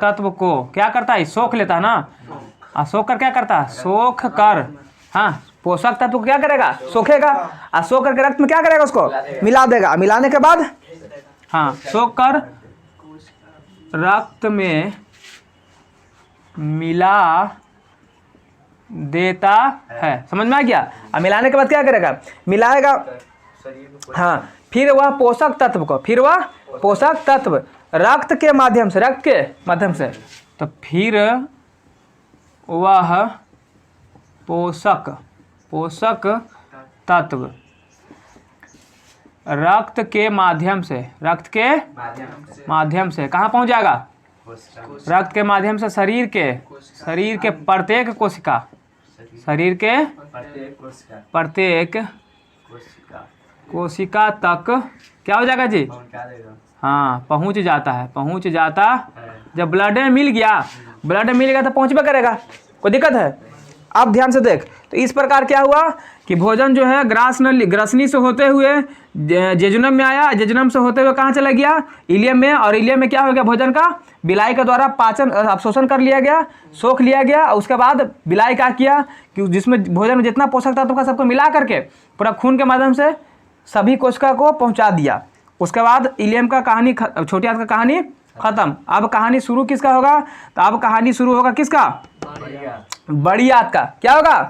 तत्व को क्या करता है? सोख लेता है ना। और सोख कर क्या करता है? सोख कर, हाँ, पोषक तत्व को क्या करेगा? सोखेगा। और सोख करके रक्त में क्या करेगा? उसको मिला देगा। मिलाने के बाद, हाँ, सोख कर रक्त में मिला देता है। समझ में आ गया। अब मिलाने के बाद क्या करेगा, मिलाएगा, हाँ, फिर वह पोषक तत्व को, फिर वह पोषक तत्व रक्त के माध्यम से, रक्त के माध्यम से, तो फिर वह पोषक तत्व रक्त के माध्यम से, रक्त के माध्यम से कहाँ पहुंच जाएगा, रक्त के माध्यम से शरीर के प्रत्येक कोशिका, शरीर के प्रत्येक कोशिका तक क्या हो जाएगा जी, हाँ, पहुंच जाता है। जब ब्लड में मिल गया तो पहुंचबे करेगा, कोई दिक्कत है। अब ध्यान से देख, तो इस प्रकार क्या हुआ कि भोजन जो है ग्रसनी से होते हुए जेजुनम में आया, जेजुनम से होते हुए कहाँ चला गया, इलियम में, और इलियम में क्या हो गया, भोजन का बिलाई के द्वारा पाचन अवशोषण कर लिया गया, सोख लिया गया। और उसके बाद बिलाई क्या किया कि जिसमें भोजन में जितना पोषक तत्व का सबको मिला करके पूरा खून के माध्यम से सभी कोशिका को पहुँचा दिया। उसके बाद इलियम का कहानी, छोटी आंत का कहानी खत्म। अब कहानी शुरू किसका होगा, तो अब कहानी शुरू होगा किसका, बड़ी आंत का। क्या होगा,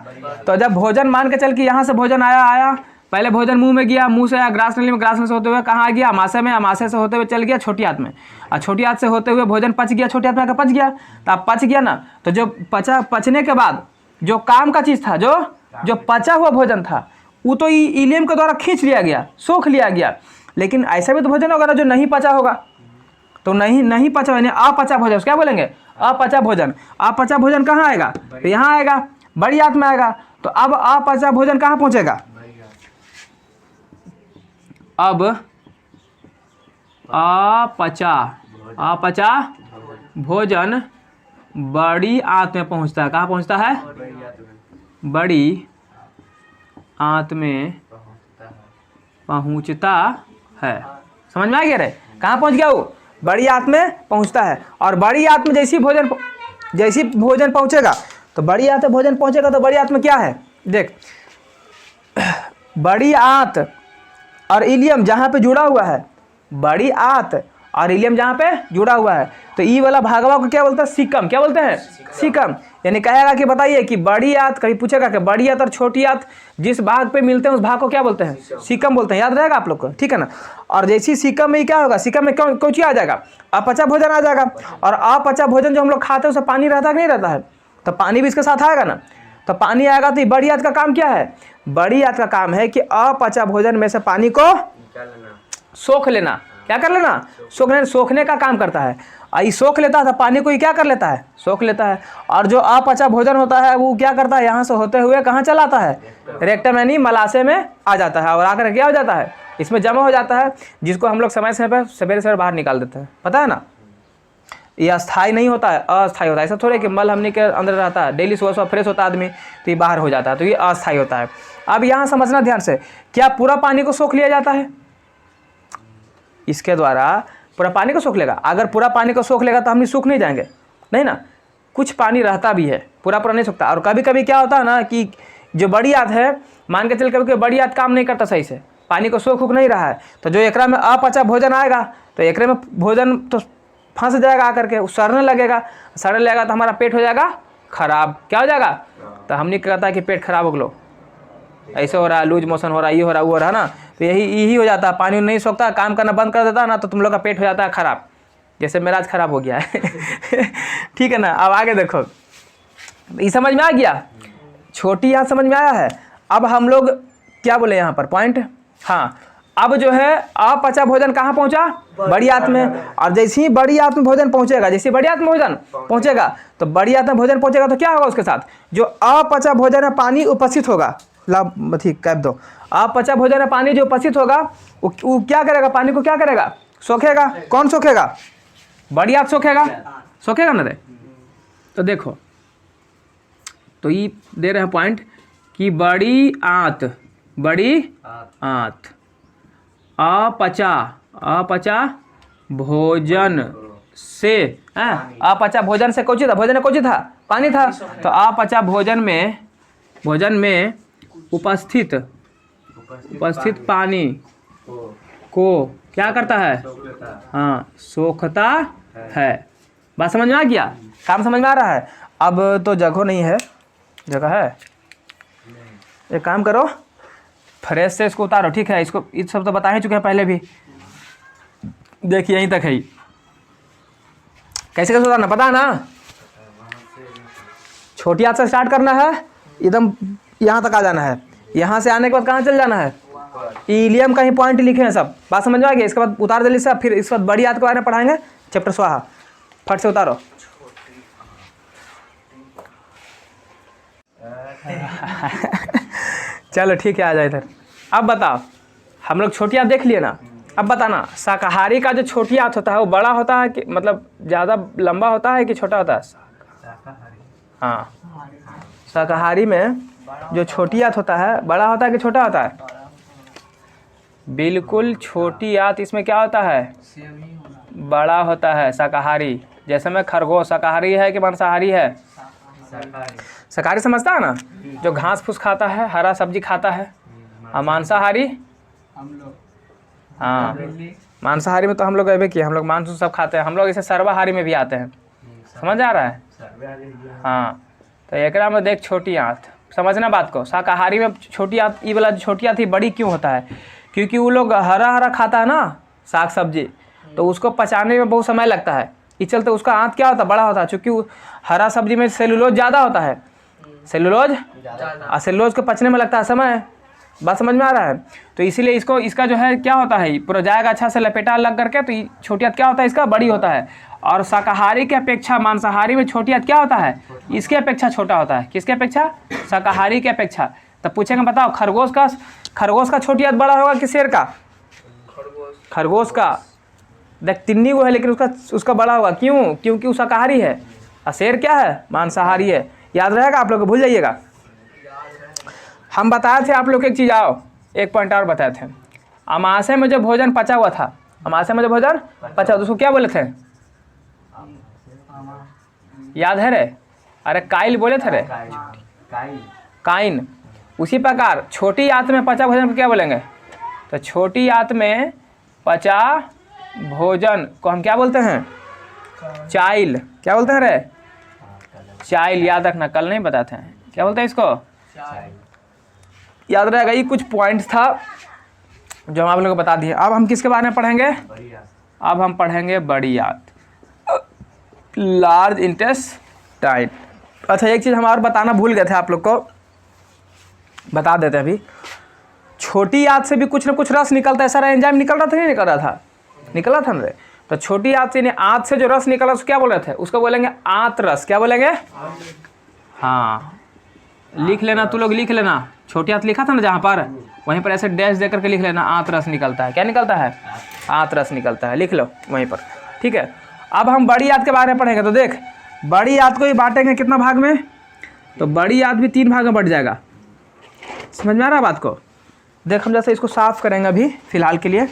तो जब भोजन मान के चल के यहाँ से भोजन आया, पहले भोजन मुंह में गया, मुंह से आया ग्रास नली में, ग्रास नली से होते हुए कहाँ आ गया, अमाशय में, अमाशय से होते हुए चल गया छोटी आंत में, और छोटी आंत से होते हुए भोजन पच गया, छोटी आंत में आकर पच गया। तो अब पच गया ना, तो जो पचने के बाद जो काम का चीज़ था, जो पचा हुआ भोजन था, वो तो इलियम के द्वारा खींच लिया गया, सोख लिया गया। लेकिन ऐसा भी तो भोजन होगा ना जो नहीं पचा होगा, तो नहीं पचा यानी अपचा भोजन, क्या बोलेंगे, अपचा भोजन। अपचा भोजन कहाँ आएगा, तो यहाँ आएगा, बड़ी आंत में आएगा। तो अब अपचा भोजन कहाँ पहुँचेगा, अब अपचा भोजन बड़ी आंत में पहुँचता है। कहाँ पहुँचता है, बड़ी आंत में पहुँचता है। समझ में आ गया रे, कहाँ पहुँच गया वो, बड़ी आंत में पहुँचता है। और बड़ी आंत में जैसी भोजन पहुँचेगा, तो बड़ी आंत में भोजन पहुँचेगा, तो बड़ी आंत में क्या है, देख, बड़ी आंत और इलियम जहाँ पे जुड़ा हुआ है, बड़ी आंत और इलियम जहाँ पे जुड़ा हुआ है, तो ई वाला भागवा को क्या बोलते हैं, सीकम। क्या बोलते हैं, सीकम। यानी कहेगा कि बताइए कि बड़ी आंत, कहीं पूछेगा कि बड़ी आंत और छोटी आंत जिस भाग पे मिलते हैं उस भाग को क्या बोलते हैं, सीकम बोलते हैं। याद रहेगा आप लोग को, ठीक है ना। और जैसी सीकम में क्या होगा, सीकम में कौन चीज आ जाएगा, अपचा भोजन आ जाएगा। और अपचा भोजन जो हम लोग खाते हैं उसमें पानी रहता है कि नहीं रहता है, तो पानी भी इसके साथ आएगा ना। तो पानी आएगा तो बड़ी आंत का काम क्या है, बड़ी आंत का काम है कि अपचा भोजन में से पानी को सोख लेना। क्या कर लेना, सोखने का काम करता है। ये सोख लेता है, तो पानी को ये क्या कर लेता है, सोख लेता है। और जो अपचा भोजन होता है वो क्या करता है, यहाँ से होते हुए कहाँ चला आता है, रेक्टम यानी मलाशय में आ जाता है। और आकर क्या हो जाता है, इसमें जमा हो जाता है, जिसको हम लोग समय पर सवेरे बाहर निकाल देते हैं। पता है ना, ये अस्थाई नहीं होता है, अस्थाई होता है। ऐसा थोड़े कि मल हमने के अंदर रहता है, डेली सुबह फ्रेश होता है आदमी तो ये बाहर हो जाता है, तो ये अस्थाई होता है। अब यहाँ समझना ध्यान से, क्या पूरा पानी को सोख लिया जाता है, इसके द्वारा पूरा पानी को सोख लेगा। अगर पूरा पानी को सोख लेगा तो हम सूख नहीं जाएंगे, नहीं ना, कुछ पानी रहता भी है, पूरा नहीं सूखता। और कभी कभी क्या होता है ना कि जो बड़ी आंत है, मान के चल कभी बड़ी आंत काम नहीं करता सही से, पानी को सोख नहीं रहा है, तो जो एकरा में अपचा भोजन आएगा तो एकरे में भोजन तो फंस जाएगा, आकर के सड़ने लगेगा तो हमारा पेट हो जाएगा खराब। क्या हो जाएगा, तो हमने कहता है कि पेट खराब हो गलो, ऐसे हो रहा है, लूज मोशन हो रहा है, ये हो रहा है, वो हो रहा है ना, तो यही हो जाता है। पानी नहीं सोखता, काम करना बंद कर देता है ना, तो तुम लोग का पेट हो जाता है खराब, जैसे मेरा आज खराब हो गया है। ठीक है ना। अब आगे देखो, ये समझ में आ गया, छोटी आंत समझ में आया है। अब हम लोग क्या बोले यहाँ पर पॉइंट, हाँ, अब जो है अपचा भोजन कहाँ पहुँचा, बड़ी आंत में। और जैसे ही बड़ी आंत में भोजन पहुँचेगा, जैसे बड़ी आंत में भोजन पहुँचेगा, तो बड़ी आंत में भोजन पहुँचेगा तो क्या होगा, उसके साथ जो अपचा भोजन है पानी उपस्थित होगा। कैप दो, अपचा भोजन है पानी जो उपस्थित होगा, वो क्या करेगा, पानी को क्या करेगा, सोखेगा। कौन सोखेगा, बड़ी आंत सोखेगा ना रे। तो देखो, तो ये दे रहे हैं पॉइंट कि बड़ी आंत अपचा भोजन से, अपचा भोजन से कौन था, पानी था। तो अपचा भोजन में उपस्थित पानी को क्या करता है, हाँ, सोखता है। बात समझ में आ गया? काम समझ में आ रहा है? अब तो जगह नहीं है, जगह है, एक काम करो फ्रेश से इसको उतारो, ठीक है? इसको इस सब तो बता ही चुके हैं पहले भी, देखिए यहीं तक है। कैसे कैसे उतारना पता है ना? छोटी हाथ से स्टार्ट करना है, एकदम यहाँ तक आ जाना है, यहाँ से आने के बाद कहाँ चल जाना है? इलियम का ही पॉइंट लिखे हैं सब, बात समझ में आ गई? इसके बाद उतार दे सब, फिर इसके बाद बड़ी हाथ के बारे में पढ़ाएंगे, चैप्टर स्वाहा, फट से उतारो। चलो ठीक है, आ जाए इधर। अब बताओ, हम लोग छोटी हाथ देख लिए ना, अब बताना शाकाहारी का जो छोटी हाथ होता है वो बड़ा होता है कि मतलब ज़्यादा लंबा होता है कि छोटा होता है? हाँ, शाकाहारी में जो छोटी हाथ होता है बड़ा होता है कि छोटा होता है? बिल्कुल छोटी हाथ इसमें क्या होता है? बड़ा होता है शाकाहारी। जैसे में खरगोश शाकाहारी है कि मांसाहारी है? शाकाहारी समझता है ना, जो घास फूस खाता है, हरा सब्जी खाता है। और मांसाहारी? हाँ, मांसाहारी में तो हम लोग अभी किए, हम लोग मांस सब खाते हैं, हम लोग इसे सर्वाहारी में भी आते हैं, समझ आ रहा है? हाँ, तो एक में देख छोटी हाथ, समझना बात को। शाकाहारी में छोटी हाथ, ये वाला छोटी हाथ ही बड़ी क्यों होता है? क्योंकि वो लोग हरा हरा खाता है ना साग सब्जी, तो उसको पचाने में बहुत समय लगता है, इस चलते उसका हाथ क्या होता है? बड़ा होता है, चूँकि हरा सब्जी में सेलुलोज ज़्यादा होता है, सेलुलोज, और सेलुलोज को पचने में लगता है समय, बात समझ में आ रहा है? तो इसीलिए इसको, इसका जो है क्या होता है, पूरा जाएगा अच्छा से लपेटा लग करके, तो छोटी हाथ क्या होता है? इसका बड़ी होता है। और शाकाहारी की अपेक्षा मांसाहारी में छोटी हाथ क्या होता है? इसके अपेक्षा छोटा होता है। किसके अपेक्षा? शाकाहारी की अपेक्षा। तब पूछेंगे बताओ खरगोश का छोटी हाथ बड़ा होगा कि शेर का? खरगोश का देख तिन्नी वो है, लेकिन उसका बड़ा होगा, क्यों? क्योंकि वो शाकाहारी है, और शेर क्या है? मांसाहारी है। याद रहेगा आप लोग को? भूल जाइएगा। हम बताए थे आप लोग एक चीज़, आओ एक पॉइंट और बताए थे, अमाशय में जो भोजन पचा हुआ था, अमाशय में जो भोजन पचा, उसको क्या बोले थे? याद है रे? अरे काइल बोले थे रे, काइन। उसी प्रकार छोटी आंत में पचा भोजन को क्या बोलेंगे? तो छोटी आंत में पचा भोजन को हम क्या बोलते हैं? चाइल। क्या बोलते हैं रे? चाइल। याद रखना, कल नहीं बताते हैं, क्या बोलते हैं इसको? याद रहेगा। ये कुछ पॉइंट्स था जो हम आप लोगों को बता दिए। अब हम किसके बारे में पढ़ेंगे? अब हम पढ़ेंगे बड़ी आंत, लार्ज इंटेस्टाइन। अच्छा, एक चीज़ हम और बताना भूल गए थे, आप लोग को बता देते हैं अभी। छोटी आंत से भी कुछ ना कुछ रस निकलता है, सारा एंजाइम निकल रहा था, नहीं निकल रहा था? निकला था ना। तो छोटी आंत से, आंत से जो रस निकला उसको क्या बोल रहे थे? उसको बोलेंगे आंत रस। क्या बोलेंगे? हाँ, लिख लेना, तू लोग लिख लेना। छोटी आंत लिखा था ना जहाँ पर, वहीं पर ऐसे डैश दे करके लिख लेना, आंत रस निकलता है। क्या निकलता है? आंत रस निकलता है, लिख लो वहीं पर, ठीक है। अब हम बड़ी आंत के बारे में पढ़ेंगे। तो देख, बड़ी आंत को ही बांटेंगे कितना भाग में? तो बड़ी आंत भी 3 भाग में बढ़ जाएगा। समझ में आ रहा है बात को? देख, हम जैसे इसको साफ करेंगे अभी फिलहाल के लिए,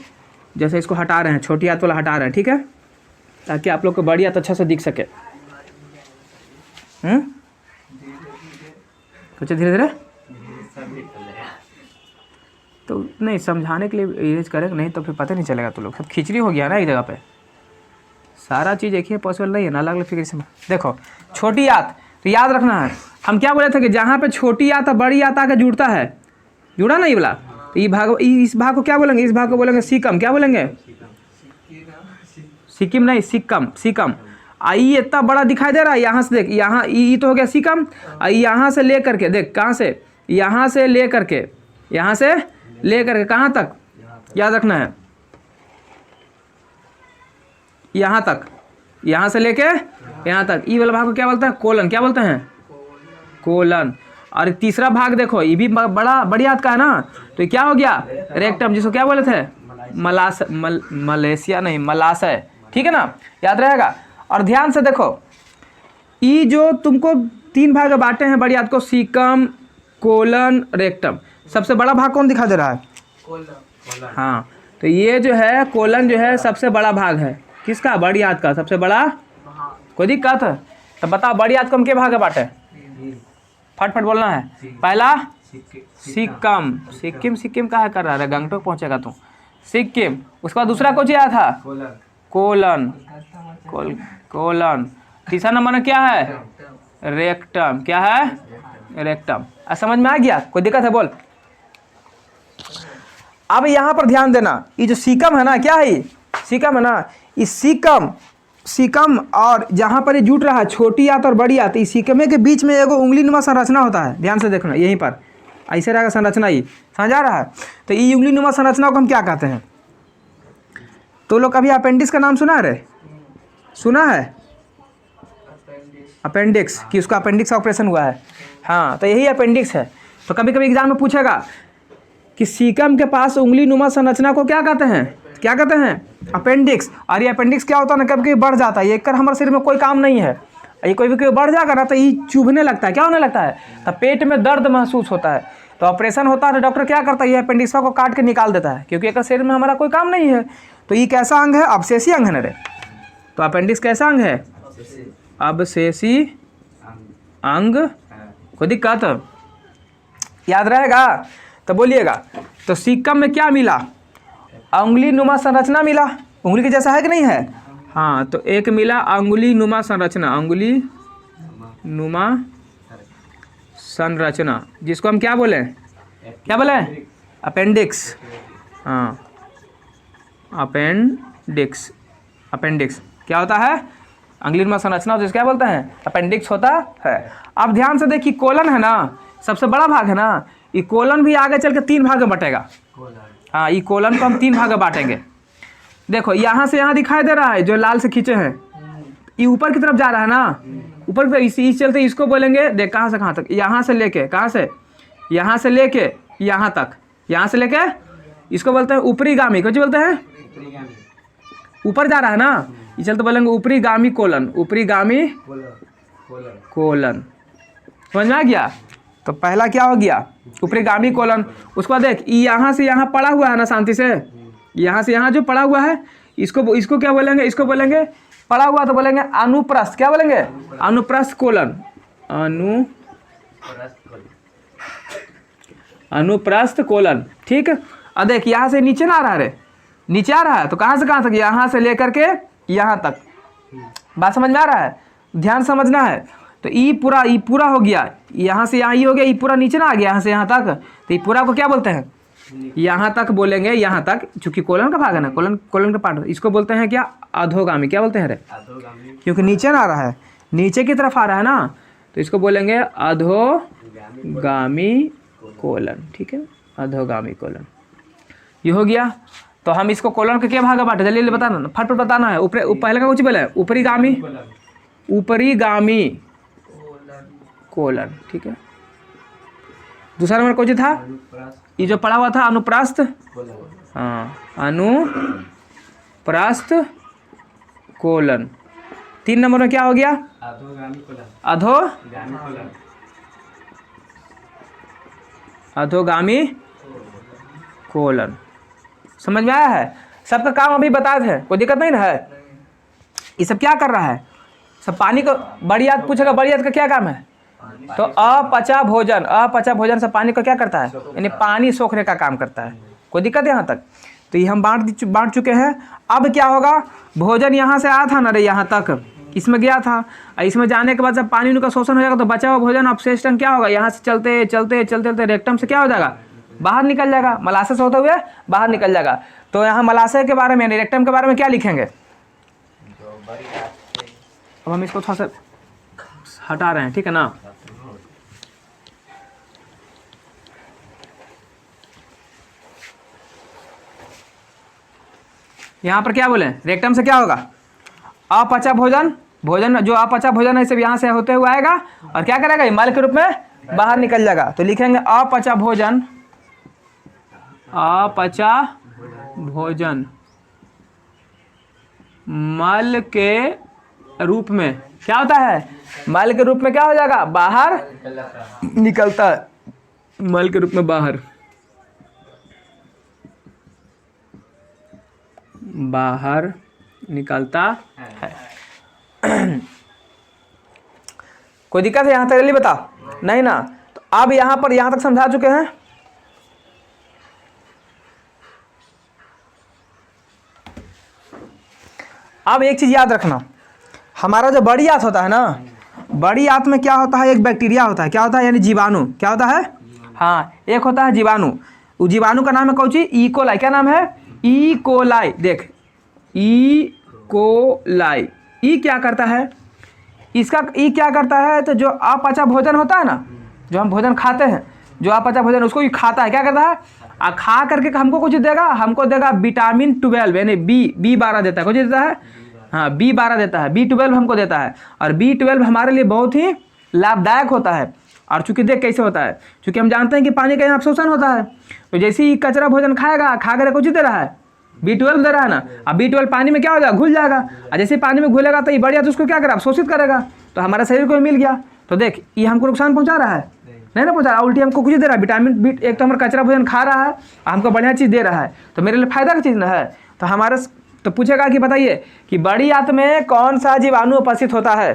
जैसे इसको हटा रहे हैं, छोटी आंत वाला हटा रहे हैं, ठीक है, ताकि आप लोग को बड़ी आंत अच्छा से दिख सके। कुछ धीरे धीरे तो नहीं, समझाने के लिए इरेज करेंगे, नहीं तो फिर पता नहीं चलेगा। तो लोग सब खिचड़ी हो गया ना एक जगह पे, सारा चीज़ एक ही पॉसिबल नहीं है ना, अलग अलग फिक्र से। देखो छोटी आंत, तो याद रखना है, हम क्या बोले थे कि जहाँ पे छोटी आंत बड़ी आंत आके जुड़ता है, जुड़ा ना ये वाला, तो ये भाग, इस भाग को क्या बोलेंगे? इस भाग को बोलेंगे सीकम। क्या बोलेंगे? सिक्किम नहीं, सिक्कम, सिकम। आई इतना बड़ा दिखाई दे रहा है, यहाँ से देख, यहाँ ये तो हो गया सिकम। यहाँ से ले करके देख, कहाँ से? यहाँ से ले करके, यहाँ से ले करके कहाँ तक? याद रखना है, यहाँ तक, यहाँ से लेके यहाँ तक। ई वाला भाग को क्या बोलते हैं? कोलन। क्या बोलते हैं? कोलन। और तीसरा भाग देखो, ये भी बड़ी आंत का है ना, तो ये क्या हो गया? रेक्टम, जिसको क्या बोले थे? मलेशिया नहीं, मलाशय, ठीक है ना, याद रहेगा। और ध्यान से देखो, ये जो तुमको 3 भाग बांटे हैं बड़ी आंत को, सीकम, कोलन, रेक्टम, सबसे बड़ा भाग कौन दिखा दे रहा है? कोलन। हाँ, तो ये जो है कोलन जो है सबसे बड़ा भाग है। किसका? बड़ी आंत का सबसे बड़ा। कोई दिक्कत है? तो बताओ बड़ी आंत को हम के भाग बांटे? फटफट बोलना है। पहला सिक्किम, सिक्किम, सिक्किम कहाँ कर रहा है? गंगटोक पहुँचेगा तू, सिक्किम। उसके बाद दूसरा कुछ आया था? Colon, colon. तीसरा नंबर में क्या है? रेक्टम। क्या है? रेक्टम। समझ में आ गया? कोई दिक्कत है? बोल। अब यहाँ पर ध्यान देना, ये जो सीकम है ना, क्या है ये? सीकम है ना, इस सीकम और जहाँ पर ये जुट रहा है, छोटी आंत और बड़ी आंत, इस सीकमे के बीच में एगो उंगली नुमा संरचना होता है। ध्यान से देखना, यहीं पर ऐसे रहेगा संरचना, ये समझ आ रहा है? तो ये उंगली नुमा संरचना को हम क्या कहते हैं? तो लोग कभी अपेंडिक्स का नाम सुना है रे? सुना है अपेंडिक्स, कि उसका अपेंडिक्स ऑपरेशन हुआ है? हाँ, तो यही अपेंडिक्स है। तो कभी कभी एग्जाम में पूछेगा कि सीकम के पास उंगली नुमा संरचना को क्या कहते हैं? क्या कहते हैं? अपेंडिक्स। और ये अपेंडिक्स क्या होता है ना, कभी कभी बढ़ जाता है, ये कर हमारे शरीर में कोई काम नहीं है, ये कोई भी बढ़ जाएगा ना तो ये चुभने लगता है। क्या होने लगता है? तो पेट में दर्द महसूस होता है, तो ऑपरेशन होता है तो डॉक्टर क्या करता है? ये अपेंडिक्स को काट के निकाल देता है, क्योंकि एक शरीर में हमारा कोई काम नहीं है। तो ये कैसा अंग है? अवशेषी अंग है ना रे। तो अपेंडिक्स कैसा अंग है? अवशेषी अंग। कोई दिक्कत? याद रहेगा? तो बोलिएगा। तो सीकम में क्या मिला? उंगली नुमा संरचना मिला। उंगली के जैसा है कि नहीं है? हाँ, तो एक मिला उंगली नुमा संरचना, उंगली नुमा संरचना, जिसको हम क्या बोले? क्या बोले? अपेंडिक्स। हाँ, अपेंडिक्स। अपेंडिक्स क्या होता है? उंगली नुमा संरचना, जिसको क्या बोलते हैं? अपेंडिक्स होता है। अब ध्यान से देखिए, कोलन है ना, सबसे बड़ा भाग है ना, ये कोलन भी आगे चल के 3 भाग में बटेगा। हाँ, ये कोलन को हम 3 भाग में बांटेंगे। देखो, यहाँ से यहाँ दिखाई दे रहा है जो लाल से खींचे हैं, ये ऊपर की तरफ जा रहा है ना, ऊपर की तरफ। इस चलते इसको बोलेंगे, देख कहाँ से कहाँ तक, यहाँ से लेके, कहाँ से? यहाँ से लेके यहाँ तक, यहाँ से लेके इसको बोलते हैं ऊपरी गामी। कुछ बोलते हैं? ऊपर जा रहा है ना, ये चलते बोलेंगे ऊपरी गामी कोलन। ऊपरी गामी कोलन। समझ में आ गया? तो पहला क्या हो गया? ऊपरी गामी कोलन। उसके बाद देख, यहाँ से यहाँ पड़ा हुआ है ना, शांति से, यहाँ से यहाँ जो पड़ा हुआ है, इसको क्या बोलेंगे? इसको बोलेंगे पड़ा हुआ, तो बोलेंगे अनुप्रस्थ। क्या बोलेंगे? अनुप्रस्थ कोलन। अनुप्रस्थ कोलन। ठीक है। अब देख, यहाँ से नीचे ना आ रहा है, नीचे आ रहा है, तो कहाँ से कहाँ तक? यहाँ से लेकर के यहाँ तक। बात समझ में आ रहा है? ध्यान समझना है। तो ई पूरा हो गया, यहाँ से यहाँ ही हो गया, ई पूरा नीचे ना आ गया, यहाँ से यहाँ तक, तो ये पूरा को क्या बोलते हैं? यहाँ तक बोलेंगे, यहाँ तक, चूंकि कोलन का भाग है ना, कोलन का पार्ट, इसको बोलते हैं क्या? अधोगामी। क्या बोलते हैं रे? क्योंकि नीचे ना आ रहा है, नीचे की तरफ आ रहा है ना, तो इसको बोलेंगे अधोगामी कोलन। ठीक है, अधोगामी कोलन। ये हो गया। तो हम इसको कोलन के क्या भाग बांटे? जल्दी बताना, फट बताना है। ऊपर पहले का कुछ बोले? ऊपरी गामी, ऊपरी गामी कोलन। ठीक है। दूसरा नंबर कौन था? ये जो पड़ा हुआ था अनुप्रस्थ। हाँ, अनुप्रस्थ कोलन। 3 नंबर में क्या हो गया? अधोगामी कोलन। समझ में आया है? सबका काम अभी बताए थे, कोई दिक्कत नहीं ना है? ये सब क्या कर रहा है? सब पानी को, बड़ी आंत पूछेगा, बड़ी आंत का क्या काम है? तो अपचा भोजन, अपचा भोजन से पानी को क्या करता है? यानी पानी सोखने का काम करता है। कोई दिक्कत है यहाँ तक? तो ये हम बांट चुके हैं। अब क्या होगा? भोजन यहाँ से आया था ना रे, यहाँ तक इसमें गया था, इसमें जाने के बाद जब पानी का शोषण हो जाएगा तो बचा हुआ भोजन अवशेष क्या होगा? यहाँ से चलते चलते चलते चलते रेक्टम से क्या हो जाएगा? बाहर निकल जाएगा, मलाशय से होते हुए बाहर निकल जाएगा। तो यहाँ मलाशय के बारे में, रेक्टम के बारे में क्या लिखेंगे? अब हम इसको थोड़ा सा हटा रहे हैं, ठीक है ना? यहाँ पर क्या बोले? रेक्टम से क्या होगा? अपचा भोजन, भोजन जो अपचा भोजन है सब यहाँ से होते हुए आएगा और क्या करेगा? ये मल के रूप में बाहर निकल जाएगा। तो लिखेंगे अपचा भोजन, अपचा भोजन मल के रूप में क्या होता है? मल के रूप में क्या हो जाएगा? बाहर निकलता है, मल के रूप में बाहर निकलता है। कोई दिक्कत है यहाँ तक? जल्दी बता। नहीं ना? तो अब यहाँ पर यहाँ तक समझा चुके हैं। अब एक चीज याद रखना, हमारा जो बड़ी आंत होता है ना, बड़ी आंत में क्या होता है, एक बैक्टीरिया होता है, क्या होता है यानी जीवाणु, क्या होता है, हाँ एक होता है जीवाणु। उस जीवाणु का नाम है कौन सी, ई कोलाई। क्या नाम है, ई कोलाई। देख ई कोलाई, ई क्या करता है, इसका ई क्या करता है, तो जो अपचा भोजन होता है ना, जो हम भोजन खाते हैं, जो अपचा भोजन उसको ये खाता है, क्या करता है, खा करके हमको कुछ देगा, हमको देगा विटामिन 12 यानी B12 देता है। कुछ देता है, हाँ B12 देता है, B12 हमको देता है। और B12 हमारे लिए बहुत ही लाभदायक होता है। और चूंकि देख कैसे होता है, चूंकि हम जानते हैं कि पानी का यहाँ अवशोषण होता है, तो जैसे ही कचरा भोजन खाएगा, खा कर कुछ दे रहा है, B12 दे रहा है ना। अब B12 पानी में क्या हो जाएगा, घुल जाएगा। और जैसे पानी में घुलेगा तो ये बढ़िया, तो उसको क्या करेगा, अवशोषित करेगा, तो हमारे शरीर को मिल गया। तो देख ये हमको नुकसान पहुंचा रहा है, नहीं ना पहुंचा रहा, उल्टी हमको कुछ दे रहा है, विटामिन बी। एक तो हमारा कचरा भोजन खा रहा है, हमको बढ़िया चीज़ दे रहा है, तो मेरे लिए फायदा की चीज़ ना है। तो हमारे तो पूछेगा कि बताइए कि बड़ी आंत में कौन सा जीवाणु उपस्थित होता है,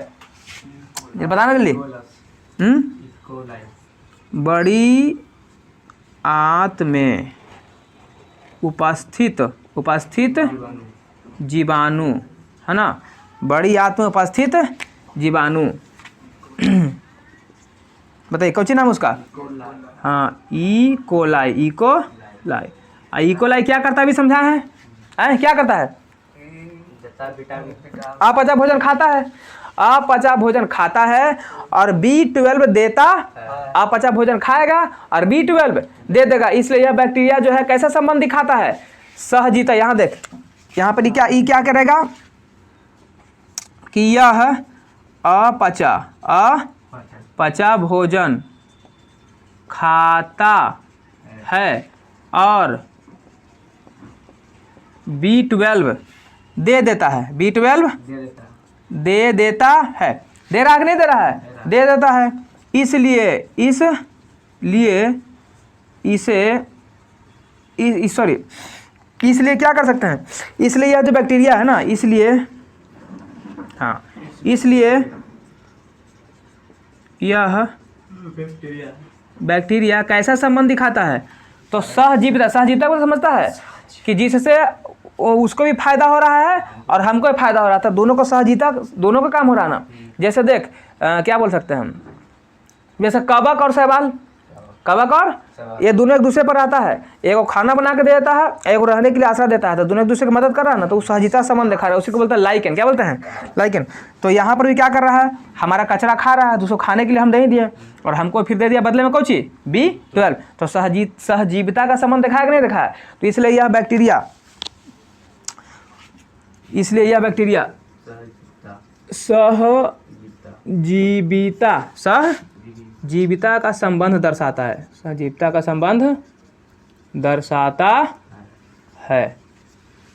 ये बताना जल्दी। बड़ी आंत में उपस्थित जीवाणु है ना, बड़ी आंत में उपस्थित जीवाणु बताइए कौन सी नाम उसका, हाँ ई कोलाई। ई कोलाई क्या करता है, अभी समझा है, क्या करता है, अपचा भोजन खाता है, अपचा भोजन खाता है और B12 देता, अपचा भोजन खाएगा और B12 दे देगा। इसलिए यह बैक्टीरिया जो है कैसा संबंध दिखाता है, सहजीविता। यहाँ देख, यहाँ पर ई क्या करेगा कि यह अपचा भोजन खाता है और B12 दे देता है, B12 दे देता है, दे रहा है कि नहीं दे रहा है, दे देता है। इसलिए इसलिए क्या कर सकते हैं, इसलिए यह जो बैक्टीरिया है ना, इसलिए यह बैक्टीरिया कैसा संबंध दिखाता है, तो सहजीविता को समझता है कि जिससे उसको भी फायदा हो रहा है और हमको भी फायदा हो रहा था, दोनों को सहजीविता, दोनों का काम हो रहा ना। जैसे देख क्या बोल सकते हैं हम, जैसे कवक और शैवाल, कवक और ये दोनों एक दूसरे पर रहता है, एक को खाना बना के दे देता है, एक को रहने के लिए आश्रय देता है, तो दोनों एक दूसरे की मदद कर रहा है ना, तो उस सहजीविता संबंध दिखा रहा है, उसी को बोलते हैं लाइकेन। क्या बोलते हैं, लाइकेन। तो यहाँ पर भी क्या कर रहा है, हमारा कचरा खा रहा है, दूसरों खाने के लिए हम नहीं दिए और हमको फिर दे दिया बदले में कौन चीज, B12। तो सहजीविता का संबंध दिखाया कि नहीं दिखाया। तो इसलिए यह बैक्टीरिया सहजीविता का संबंध दर्शाता है, सहजीविता का संबंध दर्शाता है।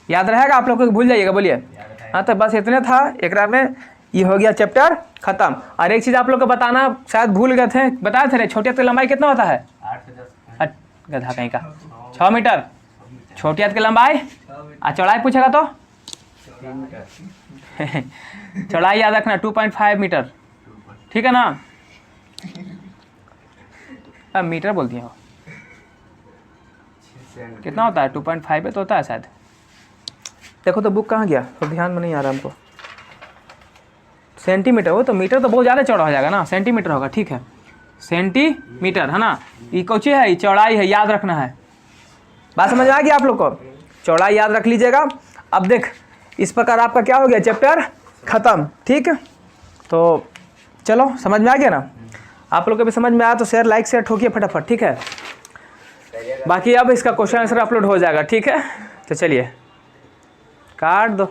याद रहेगा आप लोग को, भूल जाइएगा, बोलिए। हाँ तो बस इतने था, एकरा में ये हो गया चैप्टर खत्म। और एक चीज़ आप लोग को बताना शायद भूल गए थे, बताए थे, छोटी हाथ की लंबाई कितना होता है, 8 गधा कहीं का 6 मीटर छोटी हाथ की लंबाई, और चौड़ाई पूछेगा तो चौड़ाई याद रखना 2.5 मीटर, ठीक है ना। अब मीटर बोल दिया हो, कितना होता है, 2.5 पे तो होता है शायद। देखो तो बुक कहाँ गया, तो ध्यान में नहीं आ रहा हमको। सेंटीमीटर, वो तो मीटर तो बहुत ज़्यादा चौड़ा हो जाएगा ना, सेंटीमीटर होगा, ठीक है सेंटीमीटर है ना। ये कौची है, ये चौड़ाई है, याद रखना है। बात समझ आ गई आप लोग को, चौड़ाई याद रख लीजिएगा। अब देख इस प्रकार आपका क्या हो गया, चैप्टर खत्म, ठीक है। तो चलो समझ में आ गया ना, आप लोग को भी समझ में आया तो शेयर लाइक शेयर ठोकिए फटाफट, ठीक है। बाकी अब इसका क्वेश्चन आंसर अपलोड हो जाएगा, ठीक है। तो चलिए काट दो।